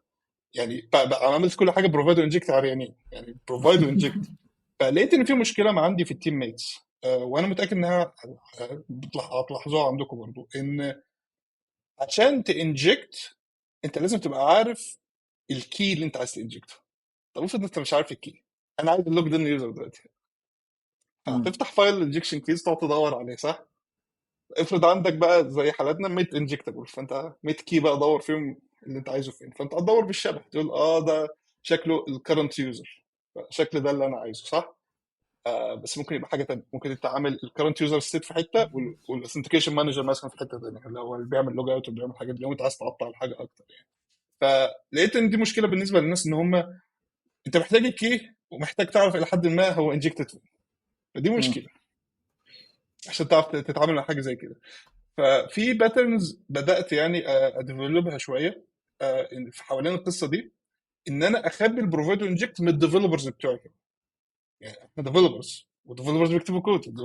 يعني بقى عملت كل حاجه بروفايد وانجكت عريانين، يعني بروفايد وانجكت. فلقيت ان في مشكله ما عندي في التيم ميتس، وانا متاكد انها هتلاحظوها عندكم برضو، ان عشان تنجكت انت لازم تبقى عارف الكي اللي انت عايز تنجكته. طب افرض انت مش عارف الكي، انا عايز اللوجد ان يوزر دلوقتي، فهتفتح فايل الانجكشن كيز تقعد تدور عليه صح؟ افرض عندك بقى زي حالاتنا ميت انجكتبل، فانت ميت كي بقى دور فيهم اللي انت عايزه فين، فانت هتدور بالشبه تقول ده شكله الكرنت يوزر، شكل ده اللي انا عايزه صح؟ بس ممكن يبقى حاجه تانية، ممكن انت عامل الكرنت يوزر ستيت في حته والاثنتيكيشن مانجر مثلا في حته ثانيه، اللي هو اللي بيعمل لوج اوت وبيعمل الحاجات دي، لو انت عايز تقطع الحاجه اكتر يعني. فلقيت ان دي مشكله بالنسبه للناس، ان هم انت محتاج الكي ومحتاج تعرف الى حد ما هو انجكتد فين، فدي مشكله عشان تعرف تتعامل مع حاجه زي كده. ففي باترنز بدات يعني اديفلوبها شويه في حوالين القصه دي، ان انا اخبي البروفايد انجكت من الديفلوبرز بتوعي كده. يعني احنا ديفلوبرز وديفلوبرز بيكتبوا كود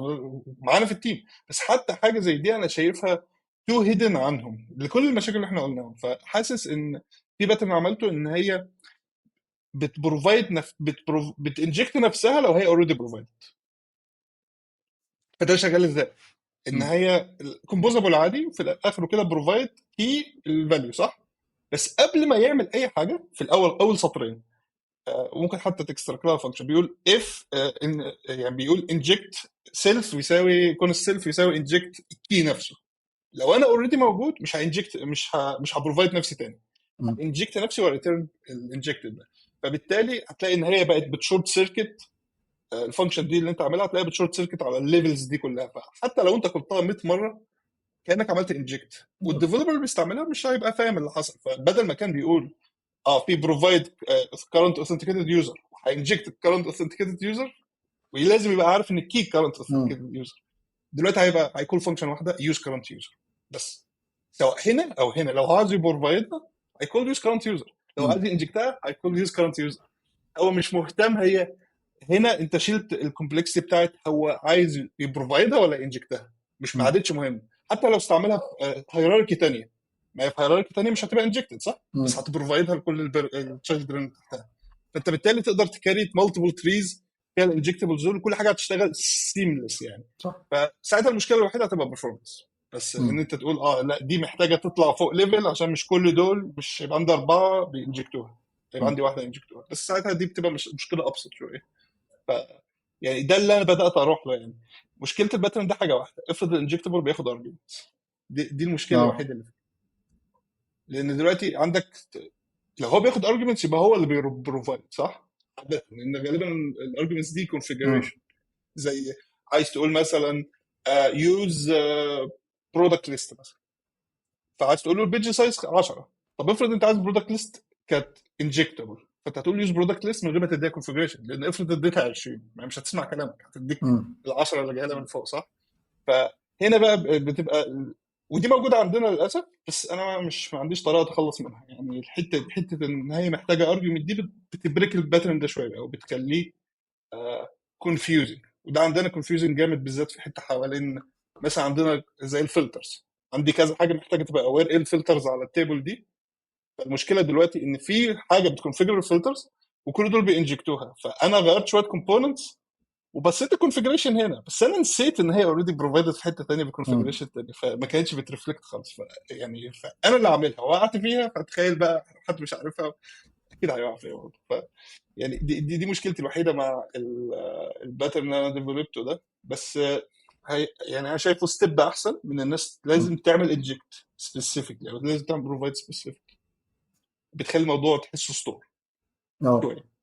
معانا في التيم، بس حتى حاجه زي دي انا شايفها تو هيدن عنهم لكل المشاكل اللي احنا قلناها. فحاسس ان في باترن عملته ان هي بتبروفايد بتنجكت نفسها لو هي اوريدي بروفايد. فده شغال ازاي؟ ان هي الكومبوزابل عادي في الاخر كده بروفايد كي الفاليو صح، بس قبل ما يعمل اي حاجه في الاول اول سطرين وممكن حتى تكسترا كلاس فانكشن بيقول اف ان يعني بيقول انجكت سيلف يساوي يكون السيلف يساوي انجكت الكي نفسه. لو انا اوريدي موجود مش هانجكت، مش هبروفايد نفسي تاني، انجكت نفسي وريتيرن الانجكتد ده. فبالتالي هتلاقي ان هي بقت بتشورت سيركت الفانكشن دي اللي انت عاملها، هتلاقيها بتشورت سيركت على الليفلز دي كلها. فحتى لو انت قلتها 100 مره كانك عملت انجكت، والديفلوبر اللي بيستعملها مش هيبقى فاهم اللي حصل. فبدل ما كان بيقول في بروفايد كارنت اوثنتيكيتد يوزر هينجكت كارنت اوثنتيكيتد يوزر، ولازم يبقى عارف ان الكي كارنت اوثنتيكيتد يوزر، دلوقتي هيكون فانكشن واحده يوز كارنت يوزر بس، سواء هنا او هنا. لو عايز يبروفايدها هيكون يوز كارنت يوزر، لو عايز ينجكتها هيكون يوز كارنت يوزر. هو مش مهتم هي هنا انت شلت الكومبلكسيتي بتاعت هو عايز يبروفايدها ولا ينجكتها، مش ما عادتش مهم. حتى لو استعملها في هيراركي تانية، ما هي في هيراركي تانية مش هتبقى انجكتد صح، بس هتبروفايدها لكل التشايلدرن تحتها. فانت بالتالي تقدر تكريت مالتيبل تريز فيها الانجكتبل زون، كل حاجه هتشتغل سيملس يعني.
صح.
فساعتها المشكله الوحيده هتبقى برفورمانس، بس ان انت تقول لا دي محتاجه تطلع فوق ليفل عشان مش كل دول، مش يبقى عندي 4 بينجكتوها، يبقى عندي واحده ينجكتوها بس، ساعتها دي بتبقى مشكله ابسط شويه. ف يعني ده اللي انا بدات اروح له يعني. مشكله الباترن ده حاجه واحده، افرض الانجكتبل بياخد ارجيومنت، دي المشكله الوحيده اللي فيه. لان دلوقتي عندك لو هو بياخد ارجيومنتس يبقى هو اللي بيبروفايد صح عاده، لان غالبا الارجيومنتس دي كونفيجريشن، زي عايز تقول مثلا يوز برودكت ليست مثلا، فعايز تقول له البيج سايز 10. طب افرض انت عايز برودكت ليست كانت انجكتبل، فانت هتقول يوز برودكت ليست من غير ما تديها كونفيجريشن، لان افرض اديتها 20 ما مش هتسمع كلامك، هتديك ال10 اللي جايه لها من فوق صح. فهنا بقى بتبقى ودي موجوده عندنا للاسف، بس انا ما عنديش طريقه اتخلص منها يعني. حته ان هي محتاجه ارجيومنت دي بتبريك الباترن ده شويه او بتخليه كونفيوزنج، وده عندنا كونفيوزنج جامد بالذات في حته حوالين مثلا عندنا زي الفلترز. عندي كذا حاجه محتاجه تبقى اوير ايه الفلترز على التيبل دي. فالمشكله دلوقتي ان في حاجه بتكونفيجر الفلترز وكل دول بينجكتوها، فانا غيرت شويه كومبوننتس وبصيت الكونفيجريشن هنا، بس انا نسيت ان هي اوريدي بروفايدد في حته ثانيه بكونفيجريشن ثانيه، فما كانتش بترفلكت خالص. يعني فانا اللي عاملها وقعت فيها، فتخيل بقى حد مش عارفها اكيد هيقع فيها برضه. يعني دي مشكلتي الوحيده مع الباترن اللي انا ديفلوبته ده. بس يعني انا شايفه ستيب احسن من الناس لازم تعمل انجكت سبيسيفيكلي او لازم تعمل بروفايد سبيسيفيك، بتخلي الموضوع تحسه ستور شويه.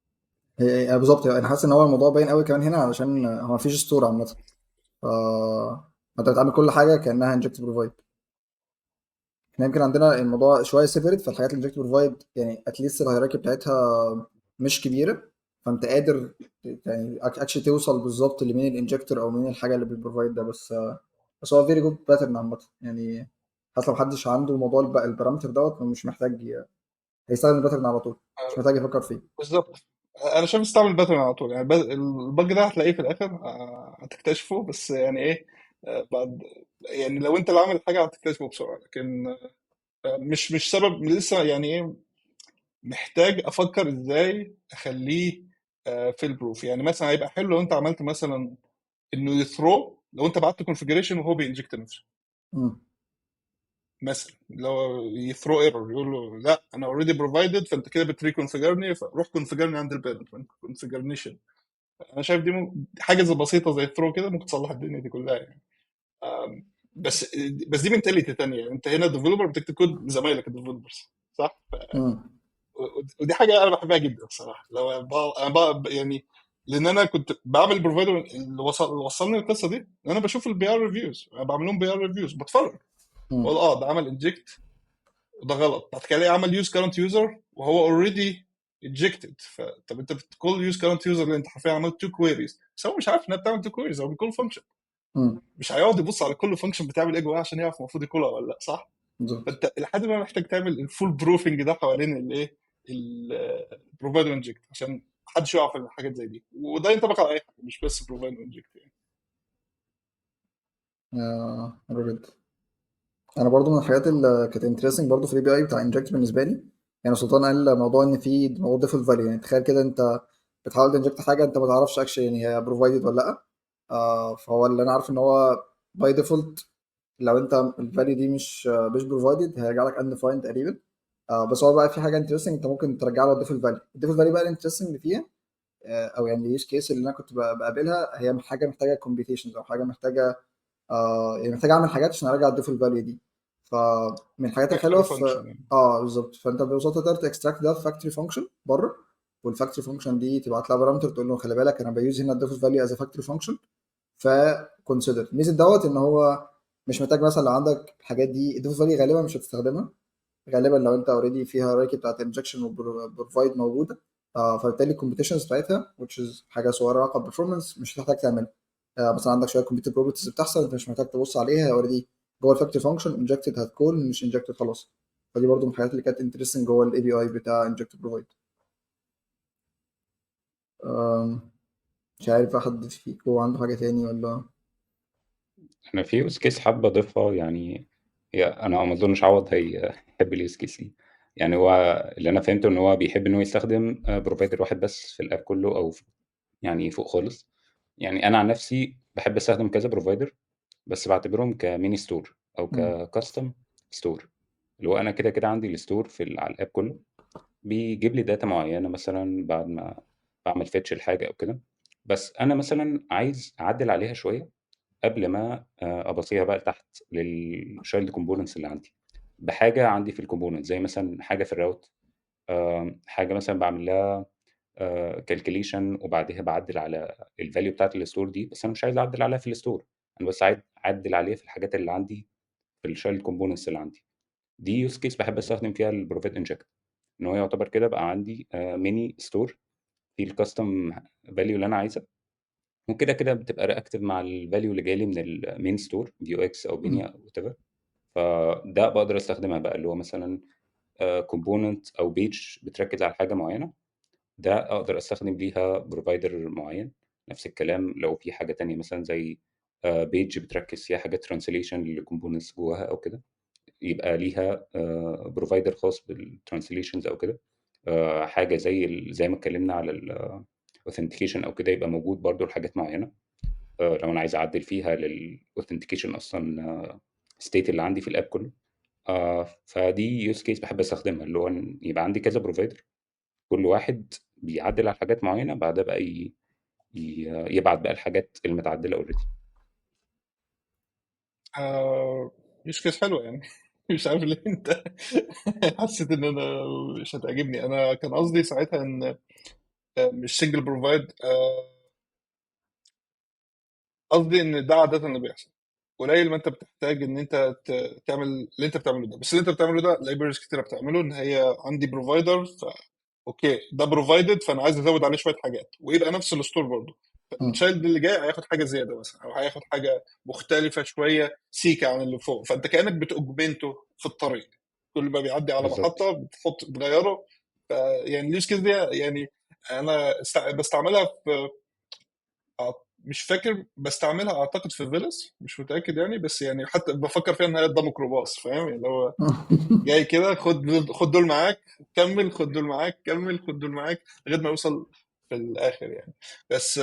بالظبط. انا حاسس ان هو الموضوع باين قوي كمان هنا علشان هو مفيش ستور عامه، ف انت بتعمل كل حاجه كانها انجكت بروفايد. احنا يمكن عندنا الموضوع شويه سيبريت، فالحاجات الانجكت بروفايد يعني اتليست الهيراركي بتاعتها مش كبيره، فانت قادر يعني اكشلي توصل بالظبط لمين الانجكتور او مين الحاجه اللي بتبروفايد ده. بس هو فيري جود باترن عامه يعني. حتى لو محدش عنده موضوع البارامتر دوت، مش محتاج هيستخدم الباترن على طول، مش محتاج يفكر فيه.
بالظبط. انا شايف استعمل باترن على طول يعني، البج ده هتلاقيه في الاخر هتكتشفه، بس يعني ايه، بعد يعني لو انت اللي عامل حاجه هتكتشفه بسرعه، لكن مش سبب لسه يعني ايه. محتاج افكر ازاي اخليه فيل بروف. يعني مثلا هيبقى حلو لو انت عملت مثلا انه يثرو، لو انت بعت كونفجريشن وهو بينجكت نفسه
مم.
مثلا، لو يثرو ايرور يقول له لا انا اوريدي بروفايدد، فانت كده بتري كونفجرني، فروح كونفجرني عند البيرنت ما كونفجرنيشن. انا شايف دي حاجه زي بسيطه زي الثرو كده ممكن تصلح الدنيا دي كلها يعني. آم، بس دي منتاليتي تانية. انت هنا ديفلوبر بتكتب كود لزمايلك الديفلوبرز، صح؟
مم.
ودي حاجه انا بحبها جدا الصراحه. لو انا يعني، لان انا كنت بعمل بروفايدر اللي وصلني القصه دي، ان انا بشوف البي ار ريفيوز، انا بعمل لهم بي ار ريفيوز، بتفرج
مم.
بقول ده عمل انجكت وده غلط، بعد كده الاقي عمل يوز كارنت يوزر وهو اوريدي انجكتد. طب انت بتقول يوز كارنت يوزر اللي انت حرفيا عملت تو كويريز، بس هو مش عارف انها بتعمل تو كويريز، هو بيكون فانكشن،
مم.
مش هيقعد يبص على كل فانكشن بتعمل ايه جواها عشان يعرف المفروض ياكلها ولا لا، صح؟
بالظبط.
فانت لحد ما محتاج تعمل الفول بروفنج ده حوالين الايه، البروفايدر انجكت، عشان محدش يقع في الحاجات زي دي، وده ينطبق على اي حاجه مش بس بروفايدر انجكت يعني.
حلو جدا. انا برضو من الحاجات اللي كانت انترستنج برضو في الاي بي اي بتاع انجكت بالنسبه لي، يعني سلطان قال موضوع ان في موضوع ديفولت فاليو. يعني تخيل كده انت بتحاول تنجكت حاجه انت ما تعرفش اكشلي يعني هي بروفايدد ولا لا. فهو اللي انا عارف ان هو باي ديفولت لو انت الفاليو دي مش بروفايدد هيرجع لك undefined تقريبا. بس هو بقى في حاجه انترستنج انت ممكن ترجع له الديفولت فاليو. الديفولت فاليو بقى الانترستنج اللي فيها او يعني اليوز كيس اللي انا كنت بقابلها هي حاجه محتاجه كومبيتيشنز او حاجه محتاجه يعني محتاج اعمل حاجات عشان ارجع الديفولت فاليو دي. فمن الحاجات الحلوه
فاكتوري
في
فانكشن يعني.
بالظبط. فانت ببساطه تقدر تكستراكت ده في فاكتوري فانكشن بره، والفاكتوري فانكشن دي تبعت لها بارامتر تقول له خلي بالك انا بيوز هنا الديفولت فاليو از فاكتوري فانكشن. فكونسيدر ميزه دوت ان هو مش محتاج مثلا لو عندك الحاجات دي الديفولت فاليو غالبا مش هتستخدمها. غالبا لو انت اوريدي فيها رايكي بتاعت انجكشن وبروفايد موجوده، فبالتالي الكومبيتيشنز بتاعتها which is حاجه صغيره علاقه بالبرفورمانس مش هتحتاج تعملها. مثلا عندك شويه كومبيتيتيف بروبرتيز بتحصل انت مش محتاج تبص عليها، هي اوريدي جوه الفاكتوري فانكشن انجكتد هتكون مش انجكتد خلاص. فدي برضو من الحاجات اللي كانت انترستنج جوه الاي بي اي بتاع انجكت بروفايد. مش عارف حد فيكم عنده حاجه تاني ولا؟
انا في يوز كيس حابة اضيفها يعني. هي انا ما اظنش عوض هيحب اليوز كيس دي. يعني هو اللي انا فهمته ان هو بيحب ان هو يستخدم بروفايدر واحد بس في الاب كله، او يعني فوق خالص. يعني انا عن نفسي بحب استخدم كذا بروفايدر، بس بعتبرهم كميني ستور او
مم.
ككاستم ستور. اللي هو انا كده كده عندي الستور على الاب كله، بيجيب لي داتا معينه مثلا بعد ما بعمل فيتش الحاجه او كده. بس انا مثلا عايز اعدل عليها شويه قبل ما ابصيها بقى لتحت للشايلد كومبوننتس اللي عندي، بحاجه عندي في الكومبوننت زي مثلا حاجه في الراوت، حاجه مثلا بعمل لها كالكوليشن وبعدها بعدل على الفاليو بتاعت الستور دي. بس انا مش عايز اعدل عليها في الستور، انا بس عايز اعدل عليها في الحاجات اللي عندي في الشايلد كومبوننتس اللي عندي. دي يوز كيس بحب استخدم فيها البروفيت انجكت، ان هو يعتبر كده بقى عندي ميني ستور في الكاستم فاليو اللي انا عايزها، وكده كده بتبقى رياكتيف مع الفاليو اللي جاي لي من المين ستور فيو اكس او
مم.
بينيا وات ايفر. فده بقدر استخدمها بقى اللي هو مثلا كومبوننت او بيج بتركز على حاجه معينه، ده اقدر استخدم ليها بروفايدر معين. نفس الكلام لو في حاجه تانية مثلا زي بيج بتركز فيها حاجات ترانسليشن للكومبوننتس جواها او كده، يبقى ليها بروفايدر خاص بالترانسليشنز او كده. حاجه زي ما اتكلمنا على الاوثنتيكيشن او كده، يبقى موجود برضو لحاجات معينه. لو انا عايز اعدل فيها للاوثنتيكيشن اصلا ستيت اللي عندي في الاب كله. فدي يوز كيس بحب استخدمها، اللي هو إن يبقى عندي كذا بروفايدر، كل واحد بيعدل على حاجات معينه، بعدها بقى يبعت بقى الحاجات المتعدله اوريدي.
يوز كيس حلوه يعني. مش عارف ليه انت حسيت ان انا مش هتعجبني. انا كان قصدي ساعتها ان مش سنجل بروفايد. قصدي ان ده عاده اللي بيحصل قليل ما انت بتحتاج ان انت تعمل اللي انت بتعمله ده. بس اللي انت بتعمله ده لايبرز كتيره بتعمله، ان هي عندي بروفايدر اوكي ده بروفايدد، فانا عايز ازود عليه شويه حاجات ويبقى نفس الستور برضه.
مم.
التشايلد اللي جاي هياخد حاجه زياده مثلا، او هياخد حاجه مختلفه شويه سيكه عن اللي فوق، فانت كانك بتوجمنته في الطريق. كل ما بيعدي على
بالظبط.
محطه تغيره. يعني اليوز كيس دي يعني انا بستعملها في مش فاكر، بستعملها اعتقد في فيلس، مش متاكد يعني، بس يعني حتى بفكر فيها ان هي ده ميكروباص، فاهم يعني اللي هو جاي كده، خد دول معاك، كمل، خد دول معاك، كمل، خد دول معاك، لغايه ما يوصل في الاخر يعني. بس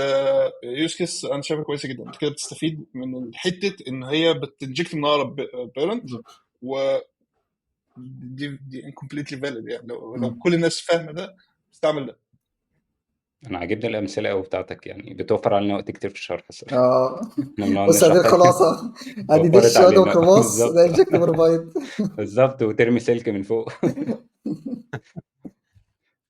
يوز كيس انا شايفها كويسه جدا. انت كده بتستفيد من حته ان هي بتنجكت من اقرب بيرنت،
بالظبط.
ودي دي كومبليتلي فاليد يعني. لو
مم.
كل الناس فاهمه ده استعمل ده.
انا عاجبني الامثله قوي بتاعتك، يعني بتوفر علينا وقت كتير في الشرح الصراحه.
اه
احنا بنقعد
بص، هذه
نشرح حاجه
الخلاصه. ادي
وفرت
دش وادي
علينا.
ميكروباص، ده
بالظبط.
انجكت بروفايد.
بالظبط، وترمي سلك من فوق.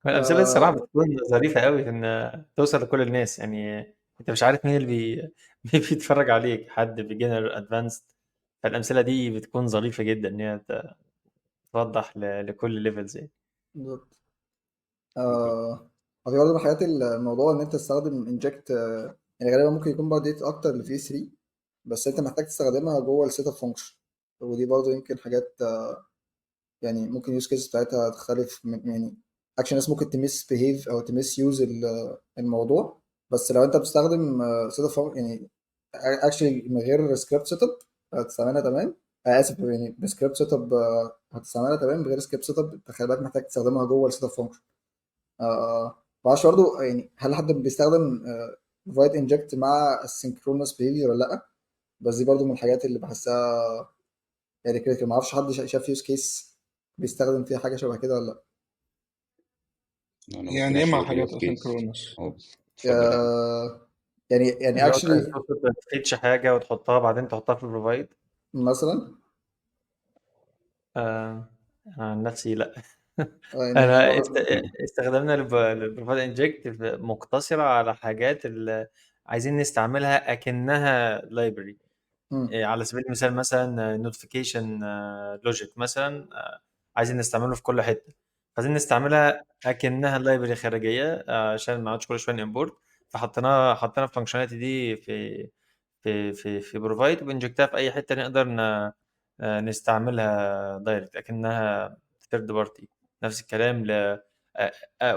الأمثلة دي الصراحة بتكون ظريفة أوي في إن توصل لكل الناس، يعني أنت مش عارف مين اللي بيتفرج عليك، حد beginner advanced. فالأمثلة دي بتكون ظريفة جدا إن هي توضح لكل levels يعني.
بالظبط. وفي برضه من الحاجات الموضوع ان انت تستخدم انجكت، يعني غالبا ممكن يكون برضه ديت اكتر اللي في 3، بس انت محتاج تستخدمها جوه السيت اب فانكشن. ودي برضه يمكن حاجات يعني ممكن يوز كيس بتاعتها تختلف يعني اكشن ناس ممكن تمس بيهيف او تمس يوز الموضوع. بس لو انت بتستخدم سيت اب فانكشن يعني اكشلي من غير سكريبت سيت اب هتستعملها تمام. اسف، يعني بسكريبت سيت اب هتستعملها تمام، بغير سكريبت سيت اب انت خلي بالك محتاج تستخدمها جوه السيت اب فانكشن. معرفش برضه يعني هل حد بيستخدم فايت انجكت مع السynchronous behavior ولا لا. بس دي برضه من الحاجات اللي بحسها يعني كريتيكال. معرفش حد شاف يوز كيس بيستخدم فيها حاجه شبه كده ولا لا.
انا ممكن
يعني ايه مع
اشير
حاجات
يوز كيس.
اسynchronous؟
اه بس اتفضل يعني.
يعني
اللي هو
اكشلي
تقصد تفيتش حاجة وتحطها بعدين تحطها في البروفايد.
مثلا
أنا عن نفسي لأ.
يعني
أنا استخدامنا للبروفايد انجكت مقتصرة على حاجات اللي عايزين نستعملها أكنها library.
مم.
على سبيل المثال مثلا نوتيفيكيشن لوجيك مثلا، عايزين نستعمله في كل حته، عايزين نستعملها اكنها لايبرري خارجيه عشان ما نقعدش كل شويه امبورت. حطينا الفانكشناليتي دي في بروفايد، وبنجكتها في اي حته نقدر نستعملها دايركت اكنها ثيرد بارتي. نفس الكلام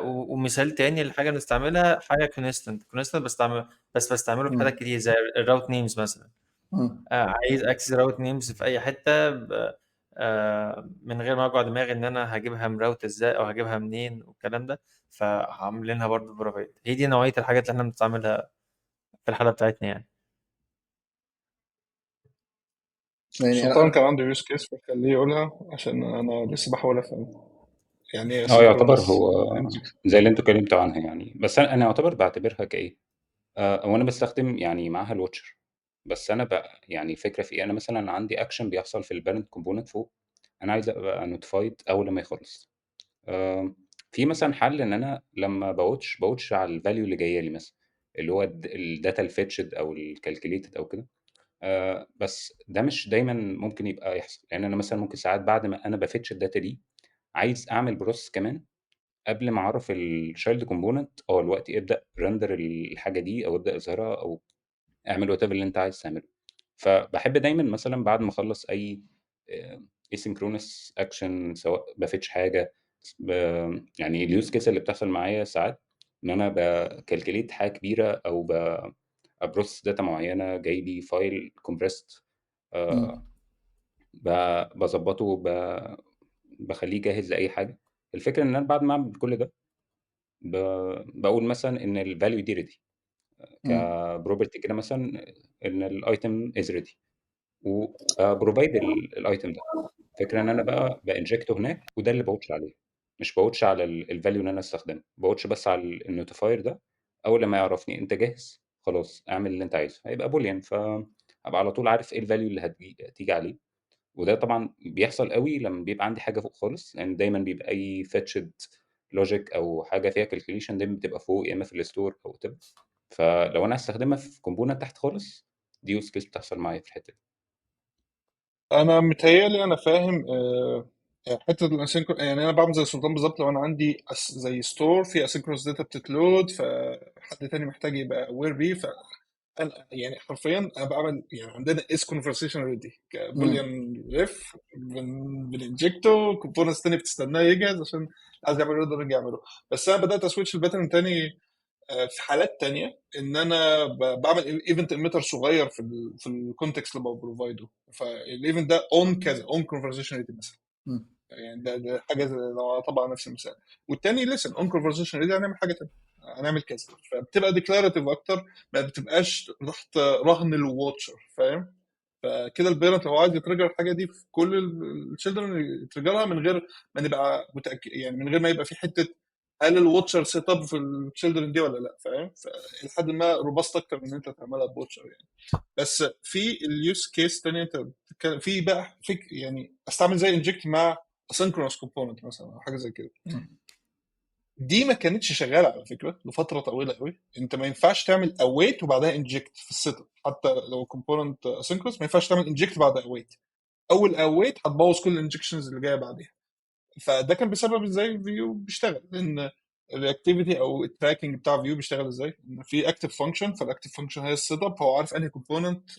ومثال تاني لحاجه بنستعملها، حاجه كونستنت بستعمله في حاجات
مم.
كتير زي الراوت نيمز مثلا.
مم.
عايز اكسس راوت نيمز في اي حته من غير ما اوجع دماغي ان انا هجيبها مراوت ازاي او هجيبها منين والكلام ده. فعاملينها برضه بروفايد. هي دي نوعيه الحاجات اللي احنا بنستعملها في الحاله بتاعتنا يعني.
يعني
سلطان
انا
كان عنده يوز كيس فخليه يقولها عشان انا لسه بحاول افهم يعني ايه
اه يعتبر
اسynchronous
هو
injection.
زي اللي انتوا اتكلمتوا عنها يعني، بس انا يعتبر بعتبرها كايه. وانا بستخدم يعني معاها الواتشر. بس انا بقى يعني الفكره في ايه، انا مثلا عندي اكشن بيحصل في البارنت كومبوننت فوق، انا عايز ابقى نوتيفايد اول ما يخلص. آه، في مثلا حل ان انا لما بوتش على الفاليو اللي جايه لي مثلا، اللي هو الداتا الفيتشد او الكالكوليتد او كده. بس ده مش دايما ممكن يبقى يحصل، لان انا مثلا ممكن ساعات بعد ما انا بفتش الداتا دي عايز اعمل بروسس كمان قبل ما اعرف الشايلد كومبوننت الوقت يبدا رندر الحاجه دي او ابدا اظهرها او اعمل وات اللي انت عايز تعمله. فبحب دايما مثلا بعد ما اخلص اي اسynchronous اكشن، سواء بفتش حاجه، ب... يعني اليوز كيس اللي بتحصل معايا ساعات ان انا بكالكليت حاجه كبيره او ابروس داتا معينه جاي لي فايل كومبريست،
مم.
بظبطه، بخليه جاهز لاي حاجه. الفكره ان انا بعد ما اعمل كل ده ب... بقول مثلا ان الفاليو دي ريدي
مم.
كبروبرتي كده مثلا، ان الايتم از ريدي، وبروفايد الايتم ده. فكرة ان انا بقى بانجكته هناك، وده اللي بوتش عليه. مش بوتش على الفاليو اللي انا استخدمه، بوتش بس على النوتيفاير ده. اول لما يعرفني انت جاهز خلاص اعمل اللي انت عايزه، هيبقى بوليان، فابقى على طول عارف ايه الفاليو اللي هتيجي عليه. وده طبعا بيحصل قوي لما بيبقى عندي حاجه فوق خالص، لان دايما بيبقى اي فيتشد لوجيك او حاجه فيها كالكوليشن دايما بتبقى فوق، يا اما في الستور او تب. فلو انا هستخدمها في كومبوننت تحت خالص، دي يوز كيس بتحصل معايا في الحته دي.
انا متهيألي انا فاهم. حته الاسynchronous، يعني انا بعمل زي السلطان بالظبط. لو انا عندي زي ستور في اسynchronous داتا بتتلود، فحد تاني محتاج يبقى aware بيه، فانا يعني حرفيا انا بعمل يعني عندنا is conversation ready بوليان ريف، بننجكته كومبوننتس تاني بتستناه يجهز عشان عايز يعمل يقدر يرجع يعمله. بس انا بدات اسويتش الباترن تاني في حالات تانية، ان انا بعمل ايفنت ايميتر صغير في الكونتكست اللي بروفايده، فالايفنت ده اون كذا اون كونفرزيشن ريدي مثلا. يعني ده حاجه لو طبعا نفس المثال. والتاني لسن اون كونفرزيشن ريدي هنعمل حاجه تانية، هنعمل كذا، فبتبقى ديكلاراتيف اكتر، ما بتبقاش تحت رهن الواتشر، فاهم؟ فكده البيرنت لو عايز يترجر الحاجه دي في كل الشيلدرن يترجرها من غير ما نبقى متاكد، يعني من غير ما يبقى في حته هل الواتشر سيت اب في الشيلدرن دي ولا لا، فاهم؟ فلحد ما روباست اكتر من ان انت تعملها بواتشر يعني. بس في اليوز كيس تانية انت بتتكلم في بقى يعني استعمل زي انجكت مع اسynchronous كومبوننت مثلا او حاجه زي كده. دي ما كانتش شغاله على فكره لفتره طويله قوي. انت ما ينفعش تعمل اويت وبعدها انجكت في السيت اب، حتى لو كومبوننت اسynchronous ما ينفعش تعمل انجكت بعد اويت. اول اويت هتبوظ كل الانجكشنز اللي جايه بعدها. فده كان بسبب ازاي الفيو بيشتغل، لان الرياكتيفيتي او التراكنج بتاع فيو بيشتغل ازاي، ان في اكتف فانكشن، فالاكتف فانكشن هي السيت اب، هو عارف انهي كومبوننت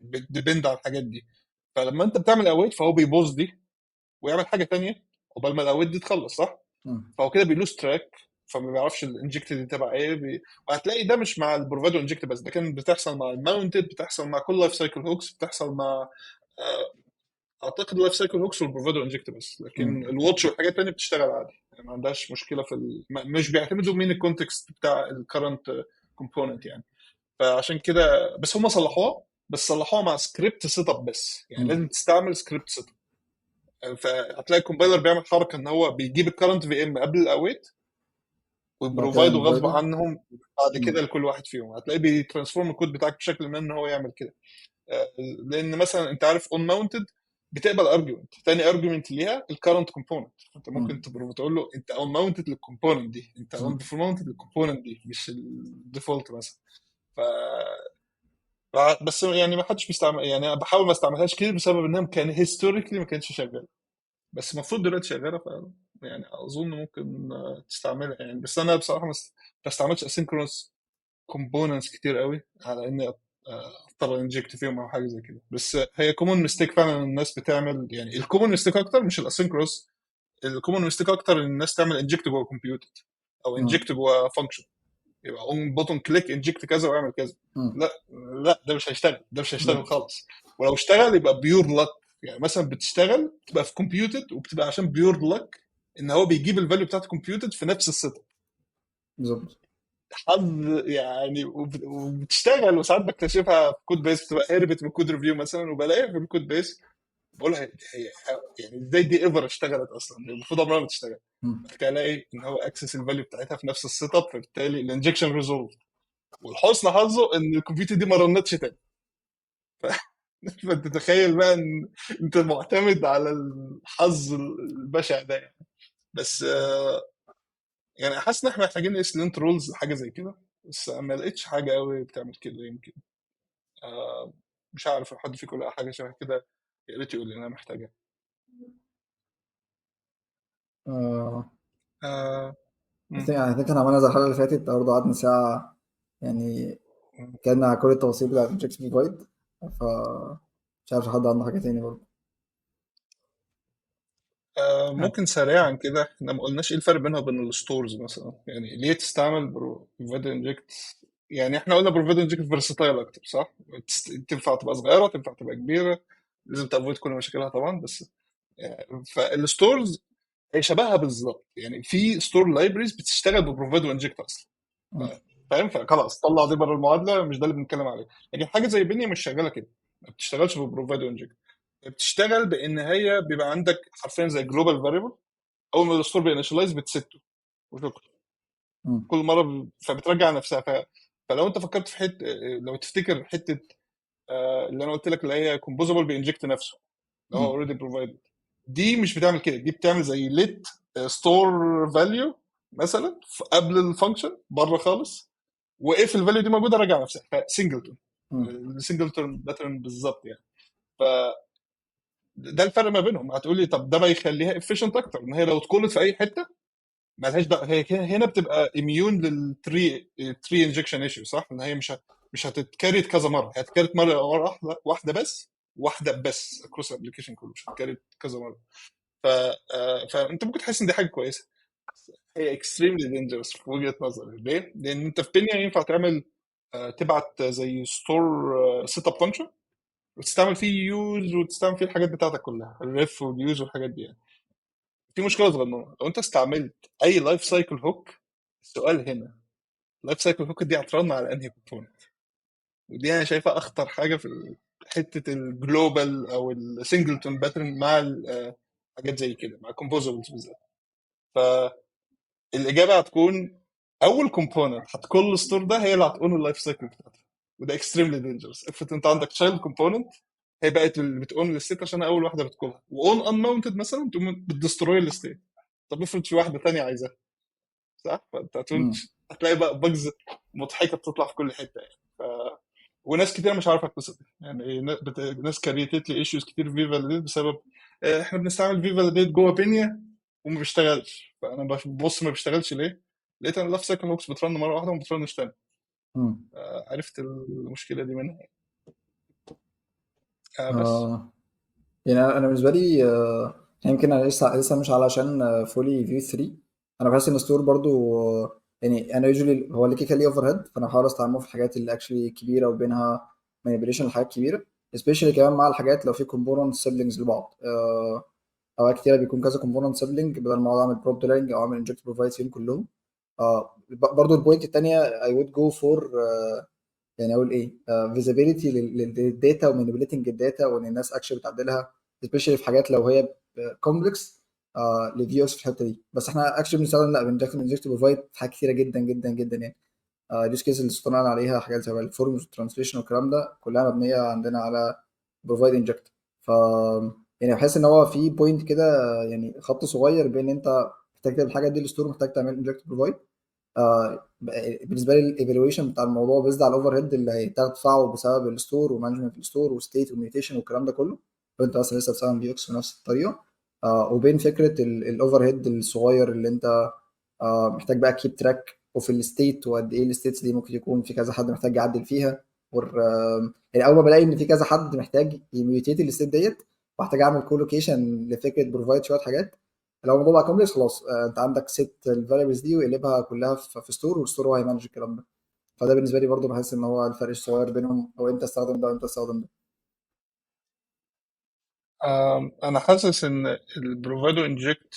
بتديبند على الحاجات دي. فلما انت بتعمل اويت فهو بيبوظ دي ويعمل حاجه تانية قبل ما الاويت دي تخلص، صح؟ فهو كده بيلوس تراك، فما بيعرفش الانجكت دي تبع ايه وهتلاقي ده مش مع البروفادو انجكت بس، ده كان بتحصل مع الماونتد، بتحصل مع كل لايف سايكل هوكس، بتحصل مع اعتقد اللايف سايكل هوكس والبروفادو انجكت بس، لكن الواتش والحاجات التانية بتشتغل عادي، يعني ما عندهاش مشكله في مش بيعتمدوا مين الكونتكست بتاع الكرنت كومبوننت يعني. فعشان كده بس هم صلحوها، بس صلحوها مع سكريبت سيت اب بس، يعني لازم تستعمل سكريبت سيت اب. فهتلاقي الكومبايلر بيعمل حركه ان هو بيجيب الكرنت في ام قبل الاويت
بعد كده
وبروفايده غصب
انفايدد.
عنهم بعد كده لكل واحد فيهم. هتلاقيه بيترانسفورم الكود بتاعك بشكل ما ان هو يعمل كده. لان مثلا انت عارف اون ماونتد بتقبل ارجيومنت، تاني ارجيومنت ليها الكرنت كومبوننت، انت ممكن تقول له انت اون ماونتد للكومبوننت دي، انت اون ماونتد للكومبوننت دي مش الديفولت مثلا. ف بس يعني ما حدش بيستعمل، يعني انا بحاول ما استعملهاش كتير بسبب انها كان هيستوريكلي ما كانتش شغاله، بس المفروض دلوقتي شغاله. يعني اظن ممكن تستعملها يعني. بس انا بصراحه ما استعملتش اسynchronous كومبوننتس كتير قوي على اني اضطر انجكت فيهم او حاجه زي كده. بس هي كومون ميستيك فعلا الناس بتعمل، يعني الكومون ميستيك اكتر مش الاسynchronous. الكومون ميستيك اكتر ان الناس تعمل انجكت جوه كمبيوتر او انجكت جوه فانكشن، يبقى اون بوتون كليك انجكت كذا واعمل كذا. لا لا، ده مش هيشتغل، ده مش هيشتغل خالص. ولو اشتغل يبقى بيور لك، يعني مثلا بتشتغل تبقى في كمبيوتد وبتبقى عشان بيور لك ان هو بيجيب الفاليو بتاعت كمبيوتد في نفس السيت اب.
بالظبط.
حظ يعني، وبتشتغل. وساعات بكتشفها في كود بيس بتبقى هربت من كود ريفيو مثلا، وبلاقيها في الكود بيس بقول يعني ازاي دي ايفر اشتغلت اصلا، المفروض عمرها ما تشتغل. بعد كده الاقي ان هو اكسس الفاليو بتاعتها في نفس السيت اب، فبالتالي الانجكشن ريزولف. ولحسن حظه ان الكمبيوتر دي ما رنتش تاني. فانت تخيل بقى ان انت معتمد على الحظ البشع ده يعني. بس يعني حاسس ان احنا محتاجين اسلنت رولز حاجه زي كده، بس ما لقيتش حاجه قوي بتعمل كده. يمكن مش عارف لو حد فيكم لقى حاجه شبه كده يا ريت يقول لي انا محتاجها.
بس يعني احنا عملنا زي الحلقة اللي فاتت برضه قعدنا ساعة يعني اتكلمنا على كل التفاصيل بتاعت الانجكشن بروفايد. ف مش عارف حد عنده حاجة تاني برضه.
ممكن سريعا كده، احنا ما قلناش ايه الفرق بينها وبين الستورز مثلا، يعني ليه تستعمل بروفايد انجكت؟ يعني احنا قلنا بروفايد انجكت فيرساتايل اكتر، صح؟ تنفع تبقى صغيره، تنفع تبقى كبيره، لازم تافويد كل مشاكلها طبعا. بس فالستورز هي شبهها بالظبط، يعني في ستور لايبريز بتشتغل ببروفايد وانجكت اصلا، فاهم؟ فخلاص طلع دي بره المعادله، مش ده اللي بنتكلم عليه. لكن حاجه زي بنيا مش شغاله كده، ما بتشتغلش ببروفايد وانجكت. بتشتغل بان هي بيبقى عندك حرفيا زي جلوبال فاريبل، اول ما الستور بينشلايز بتسته وشكرا كل مره فبترجع نفسها. فلو انت فكرت في حته، لو تفتكر حته اللي انا قلت لك اللي هي كومبوزبل بينجكت نفسه اللي هو اوريدي بروفايدد، دي مش بتعمل كده، دي بتعمل زي ليت ستور فاليو مثلا قبل الفانكشن بره خالص، واقف الفاليو دي موجوده راجع نفسها، فسنجلتون. السنجلتون باترن بالظبط يعني. ف ده الفرق ما بينهم. هتقول لي طب ده ما يخليها efficient اكتر، ان هي لو اتقولت في اي حته مالهاش دعوه، هي هنا بتبقى اميون للتري انجكشن ايشيو، صح؟ ان هي مش هتتكريت كذا مره، هي هتتكريت مره واحده بس، واحده بس اكروس الابلكيشن كله، مش هتتكريت كذا مره. ف فانت ممكن تحس ان دي حاجه كويسه. هي اكستريملي دينجرس في وجهه نظري. ليه؟ لان انت في بينيا ينفع تعمل تبعت زي ستور سيت اب فانكشن وتستعمل فيه يوز، وتستعمل فيه الحاجات بتاعتك كلها، الريف واليوز والحاجات دي يعني. في مشكله صغننه، لو انت استعملت اي لايف سايكل هوك، السؤال هنا اللايف سايكل هوك دي هترن على انهي كومبوننت؟ ودي انا شايفها اخطر حاجه في حته الجلوبال او السنجلتون باترن مع حاجات زي كده، مع الكومبوزبلز بالذات. فالاجابه هتكون اول كومبوننت هتكون الستور ده هي اللي هتقول اللايف سايكل بتاعتها، وده اكستريملي دينجرس. افرض انت عندك تشايلد كومبوننت هي بقت اللي بتقول الستيت عشان اول واحده بتكونها، واون انماونتد مثلا تقوم بتدستروي الستيت. طب افرض في واحده تانية عايزاها، صح؟ فانت
مم.
هتلاقي بقى بجز مضحكه بتطلع في كل حته يعني. وناس كتير مش عارفه القصه دي يعني. ناس كريتت لي ايشوز كتير في فاليديت بسبب احنا بنستعمل في فاليديت جوه بينيا وما بيشتغلش. فانا ببص ما بيشتغلش ليه؟ لقيت ان اللاف سايكل هوكس بترن مره واحده وما بترنش تاني.
مم.
عرفت المشكله دي منها. بس
آه يعني انا بالنسبه لي يمكن انا لسه مش علشان فولي فيو 3. انا بحس ان ستور برضو يعني انا يوجولي هو اللي كده ليه اوفر هيد، فانا بحاول استعمله في الحاجات اللي اكشلي كبيره وبينها مانيبيوليشن لحاجات كبيره، سبيشالي كمان مع الحاجات لو في كومبوننت سيبلينجز لبعض. اوقات كتيره بيكون كذا كومبوننت سيبلينج، بدل ما اقعد اعمل بروب ديلينج او اعمل انجكت بروفايد فيهم كلهم. برضو البوينت التانيه اي وود جو فور يعني اقول ايه فيزيبيليتي للداتا ومانيبيوليتنج الداتا، وان الناس اكشلي بتعدلها سبيشالي في حاجات لو هي كومبلكس لفيوز في الحته دي. بس احنا اكشلي بنستخدم لا بنجكت بروفايد حاجات كتيره جدا جدا جدا يعني. اليوز كيس اللي اشتغلنا عليها حاجات زي الفورمز والترانسليشن والكلام ده كلها مبنيه عندنا على بروفايد انجكت. ف يعني بحس ان هو في بوينت كده يعني خط صغير بين انت محتاج تعمل الحاجه دي للستور، محتاج تعمل انجكت بروفايد. بالنسبه لي الايفالويشن بتاع الموضوع بيزد على الاوفر هيد اللي هتدفعه بسبب الستور ومانجمنت الستور وستيت وميوتيشن والكلام ده كله، وانت اصلا لسه بتستخدم في اكس بنفس الطريقه. وبين فكره الاوفر هيد الصغير اللي انت محتاج بقى كيب تراك وفي الستيت، وقد ايه الستيتس دي ممكن يكون في كذا حد محتاج يعدل فيها. يعني اول ما بلاقي ان في كذا حد محتاج يميوتيت الستيت ديت، واحتاج اعمل كولوكيشن لفكره بروفايد شويه حاجات. لو الموضوع بقى كومبلكس خلاص انت عندك ست الفاريبلز دي ويقلبها كلها في ستور، والستور هو هيمانج الكلام ده. فده بالنسبه لي برضو بحس ان هو الفرق الصغير بينهم، او امتى استخدم ده وامتى استخدم ده.
انا حاسس ان البروفايدو انجكت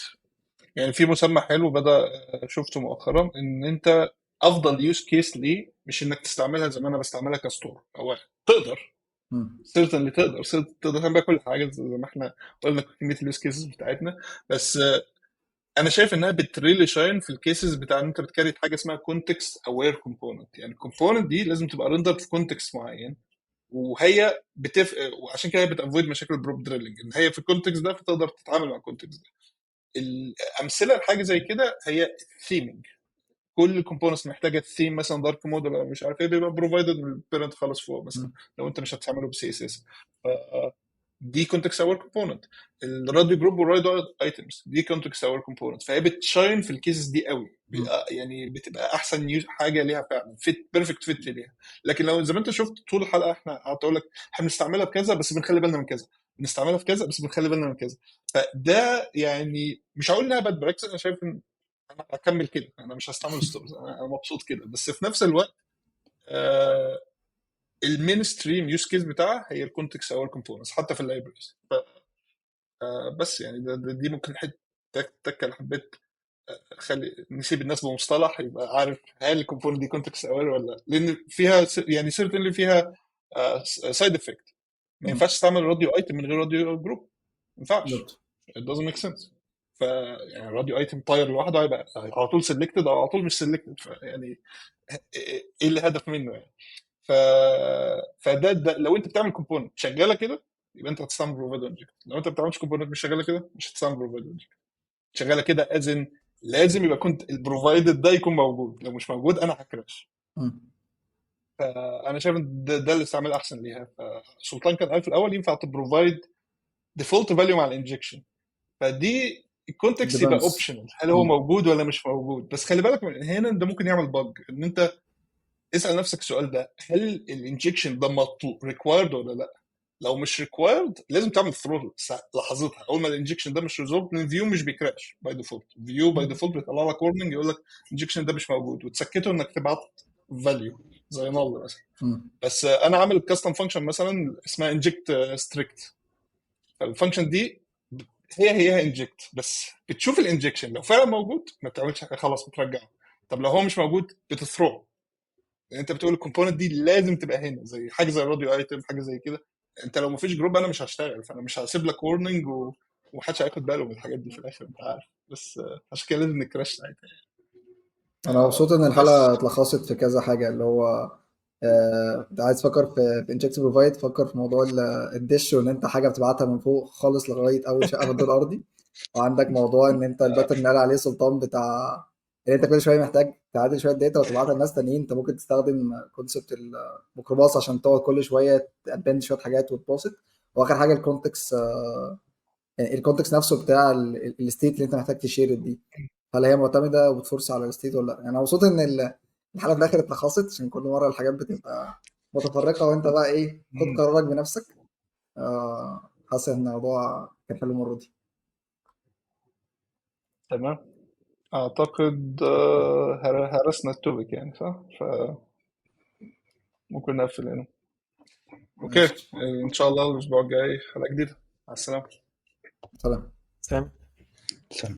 يعني في مسمى حلو بدأ شفته مؤخرا، ان انت افضل يوز كيس ليه مش انك تستعملها زي ما انا بستعملها كستور. او تقدر
مم.
سيرتنلي تقدر تعمل بيها كل حاجه زي ما احنا قلنا كميه اليوز كيسز بتاعتنا. بس انا شايف انها بتريلي شاين في الكيسز بتاع ان انت بتكريت حاجه اسمها كونتكست اوير كومبوننت. يعني الكومبوننت دي لازم تبقى ريندر في كونتكست معين، وهي وعشان كده هي بتافويد مشاكل البروب دريلنج، ان هي في الكونتكست ده فتقدر تتعامل مع الكونتكست ده. الامثله لحاجه زي كده هي الثيمنج. كل الكومبوننتس محتاجه ثيم، مثلا دارك مود ولا مش عارف ايه، بيبقى بروفايدد من البيرنت خالص فوق مثلا،
مم.
لو انت مش هتعمله بسي اس اس. دي كونتكست اور كومبوننت. الراديو جروب والرايدو ايتمز دي كونتكست اور كومبوننت، فهي بتشاين في الكيسز دي قوي.
مم.
يعني بتبقى احسن حاجه ليها فعلا، فيت بيرفكت فيت ليها. لكن لو زي ما انت شفت طول الحلقه احنا قعدت اقول لك احنا بنستعملها في كذا بس بنخلي بالنا من كذا، بنستعملها في كذا بس بنخلي بالنا من كذا. فده يعني مش هقول انها باد براكتس، انا شايف ان انا هكمل كده، انا مش هستعمل ستورز، انا مبسوط كده. بس في نفس الوقت آه المين ستريم يوز كيس بتاعها هي الكونتكست اور كومبوننتس حتى في اللايبرز. بس يعني دي ممكن حته تكه اللي حبيت خلي نسيب الناس بمصطلح يبقى عارف هل الكومبوننت دي كونتكست اوير ولا لا. لان فيها يعني سيرتنلي فيها سايد افكت. ما
مم.
ينفعش تستعمل راديو ايتم من غير راديو جروب، ما ينفعش.
بالظبط.
it doesn't make sense. ف يعني الراديو ايتم طاير لوحده هيبقى على طول سيلكتد او على طول مش سيلكتد. فيعني ايه الهدف منه يعني؟ ف ده لو انت بتعمل كومبوننت شغاله كده يبقى انت هتستعمل بروفايدر انجكت. لو انت ما بتعملش كومبوننت مش شغاله كده مش هتستعمل بروفايدر انجكت. شغاله كده ازن لازم يبقى كنت البروفايدد ده يكون موجود، لو مش موجود انا هكراش.
مم.
فانا شايف ان ده الاستعمال احسن ليها. فسلطان كان قال في الاول ينفع تبروفايد ديفولت فاليو مع الانجكشن. فدي الكونتكست يبقى
depends.
اوبشنال، هل هو
مم.
موجود ولا مش موجود. بس خلي بالك من هنا ده ممكن يعمل بج، ان انت اسال نفسك السؤال ده، هل الانجكشن ده مطلوب ريكوايرد ولا لا. لو مش ريكوايرد لازم تعمل ثرو لحظتها. اول ما الانجكشن ده مش ريزولف، من فيو مش بيكراش باي ديفولت، فيو باي ديفولت بيطلع لك ورنينج يقول لك الانجكشن ده مش موجود، وتسكته انك تبعت فاليو زي نل مثلا.
مم.
بس انا عامل كاستم فانكشن مثلا اسمها انجكت ستريكت. فالفانكشن دي هي انجكت، بس بتشوف الانجكشن لو فعلا موجود ما بتعملش حاجه، خلاص بترجعه. طب لو هو مش موجود بتثرو. يعني انت بتقول الكومبوننت دي لازم تبقى هنا، زي حاجه زي الراديو ايتم، حاجه زي كده. انت لو مفيش جروب انا مش هشتغل، فانا مش هسيب لك وورنينج ومحدش هياخد باله من الحاجات دي في الاخر، انت عارف. بس عشان كده لازم نكراش ساعتها.
انا مبسوط ان
بس
الحلقه اتلخصت في كذا حاجه، اللي هو انت عايز تفكر في انجكت بروفايد، فكر في موضوع الدش، وان انت حاجه بتبعتها من فوق خالص لغايه اول شقه في الدور الارضي. وعندك موضوع ان انت الباترن اللي قال عليه سلطان بتاع ان انت كل شويه محتاج تعادل شويه داتا وتبعتها لناس تانيين. انت ممكن تستخدم كونسبت الميكروباص عشان تقعد كل شويه تبند شويه حاجات وتبوست. واخر حاجه الكونتكست، يعني الكونتكست نفسه بتاع الستيت اللي انت محتاج تشير دي، هل هي معتمده وبتفرس على الستيت ولا لا. يعني انا مبسوط ان الحلقه في الاخر اتلخصت، عشان كل مره الحاجات بتبقى متفرقه وانت بقى ايه خد قرارك بنفسك. حاسس ان الموضوع كان حلو المره دي.
تمام. اعتقد هرسنا التوبيك يعني، صح؟ فممكن نقفل هنا. اوكي.
ماشي.
ان شاء الله الاسبوع الجاي حلقه جديده. مع السلامه.
سلام.
سلام.
سلام.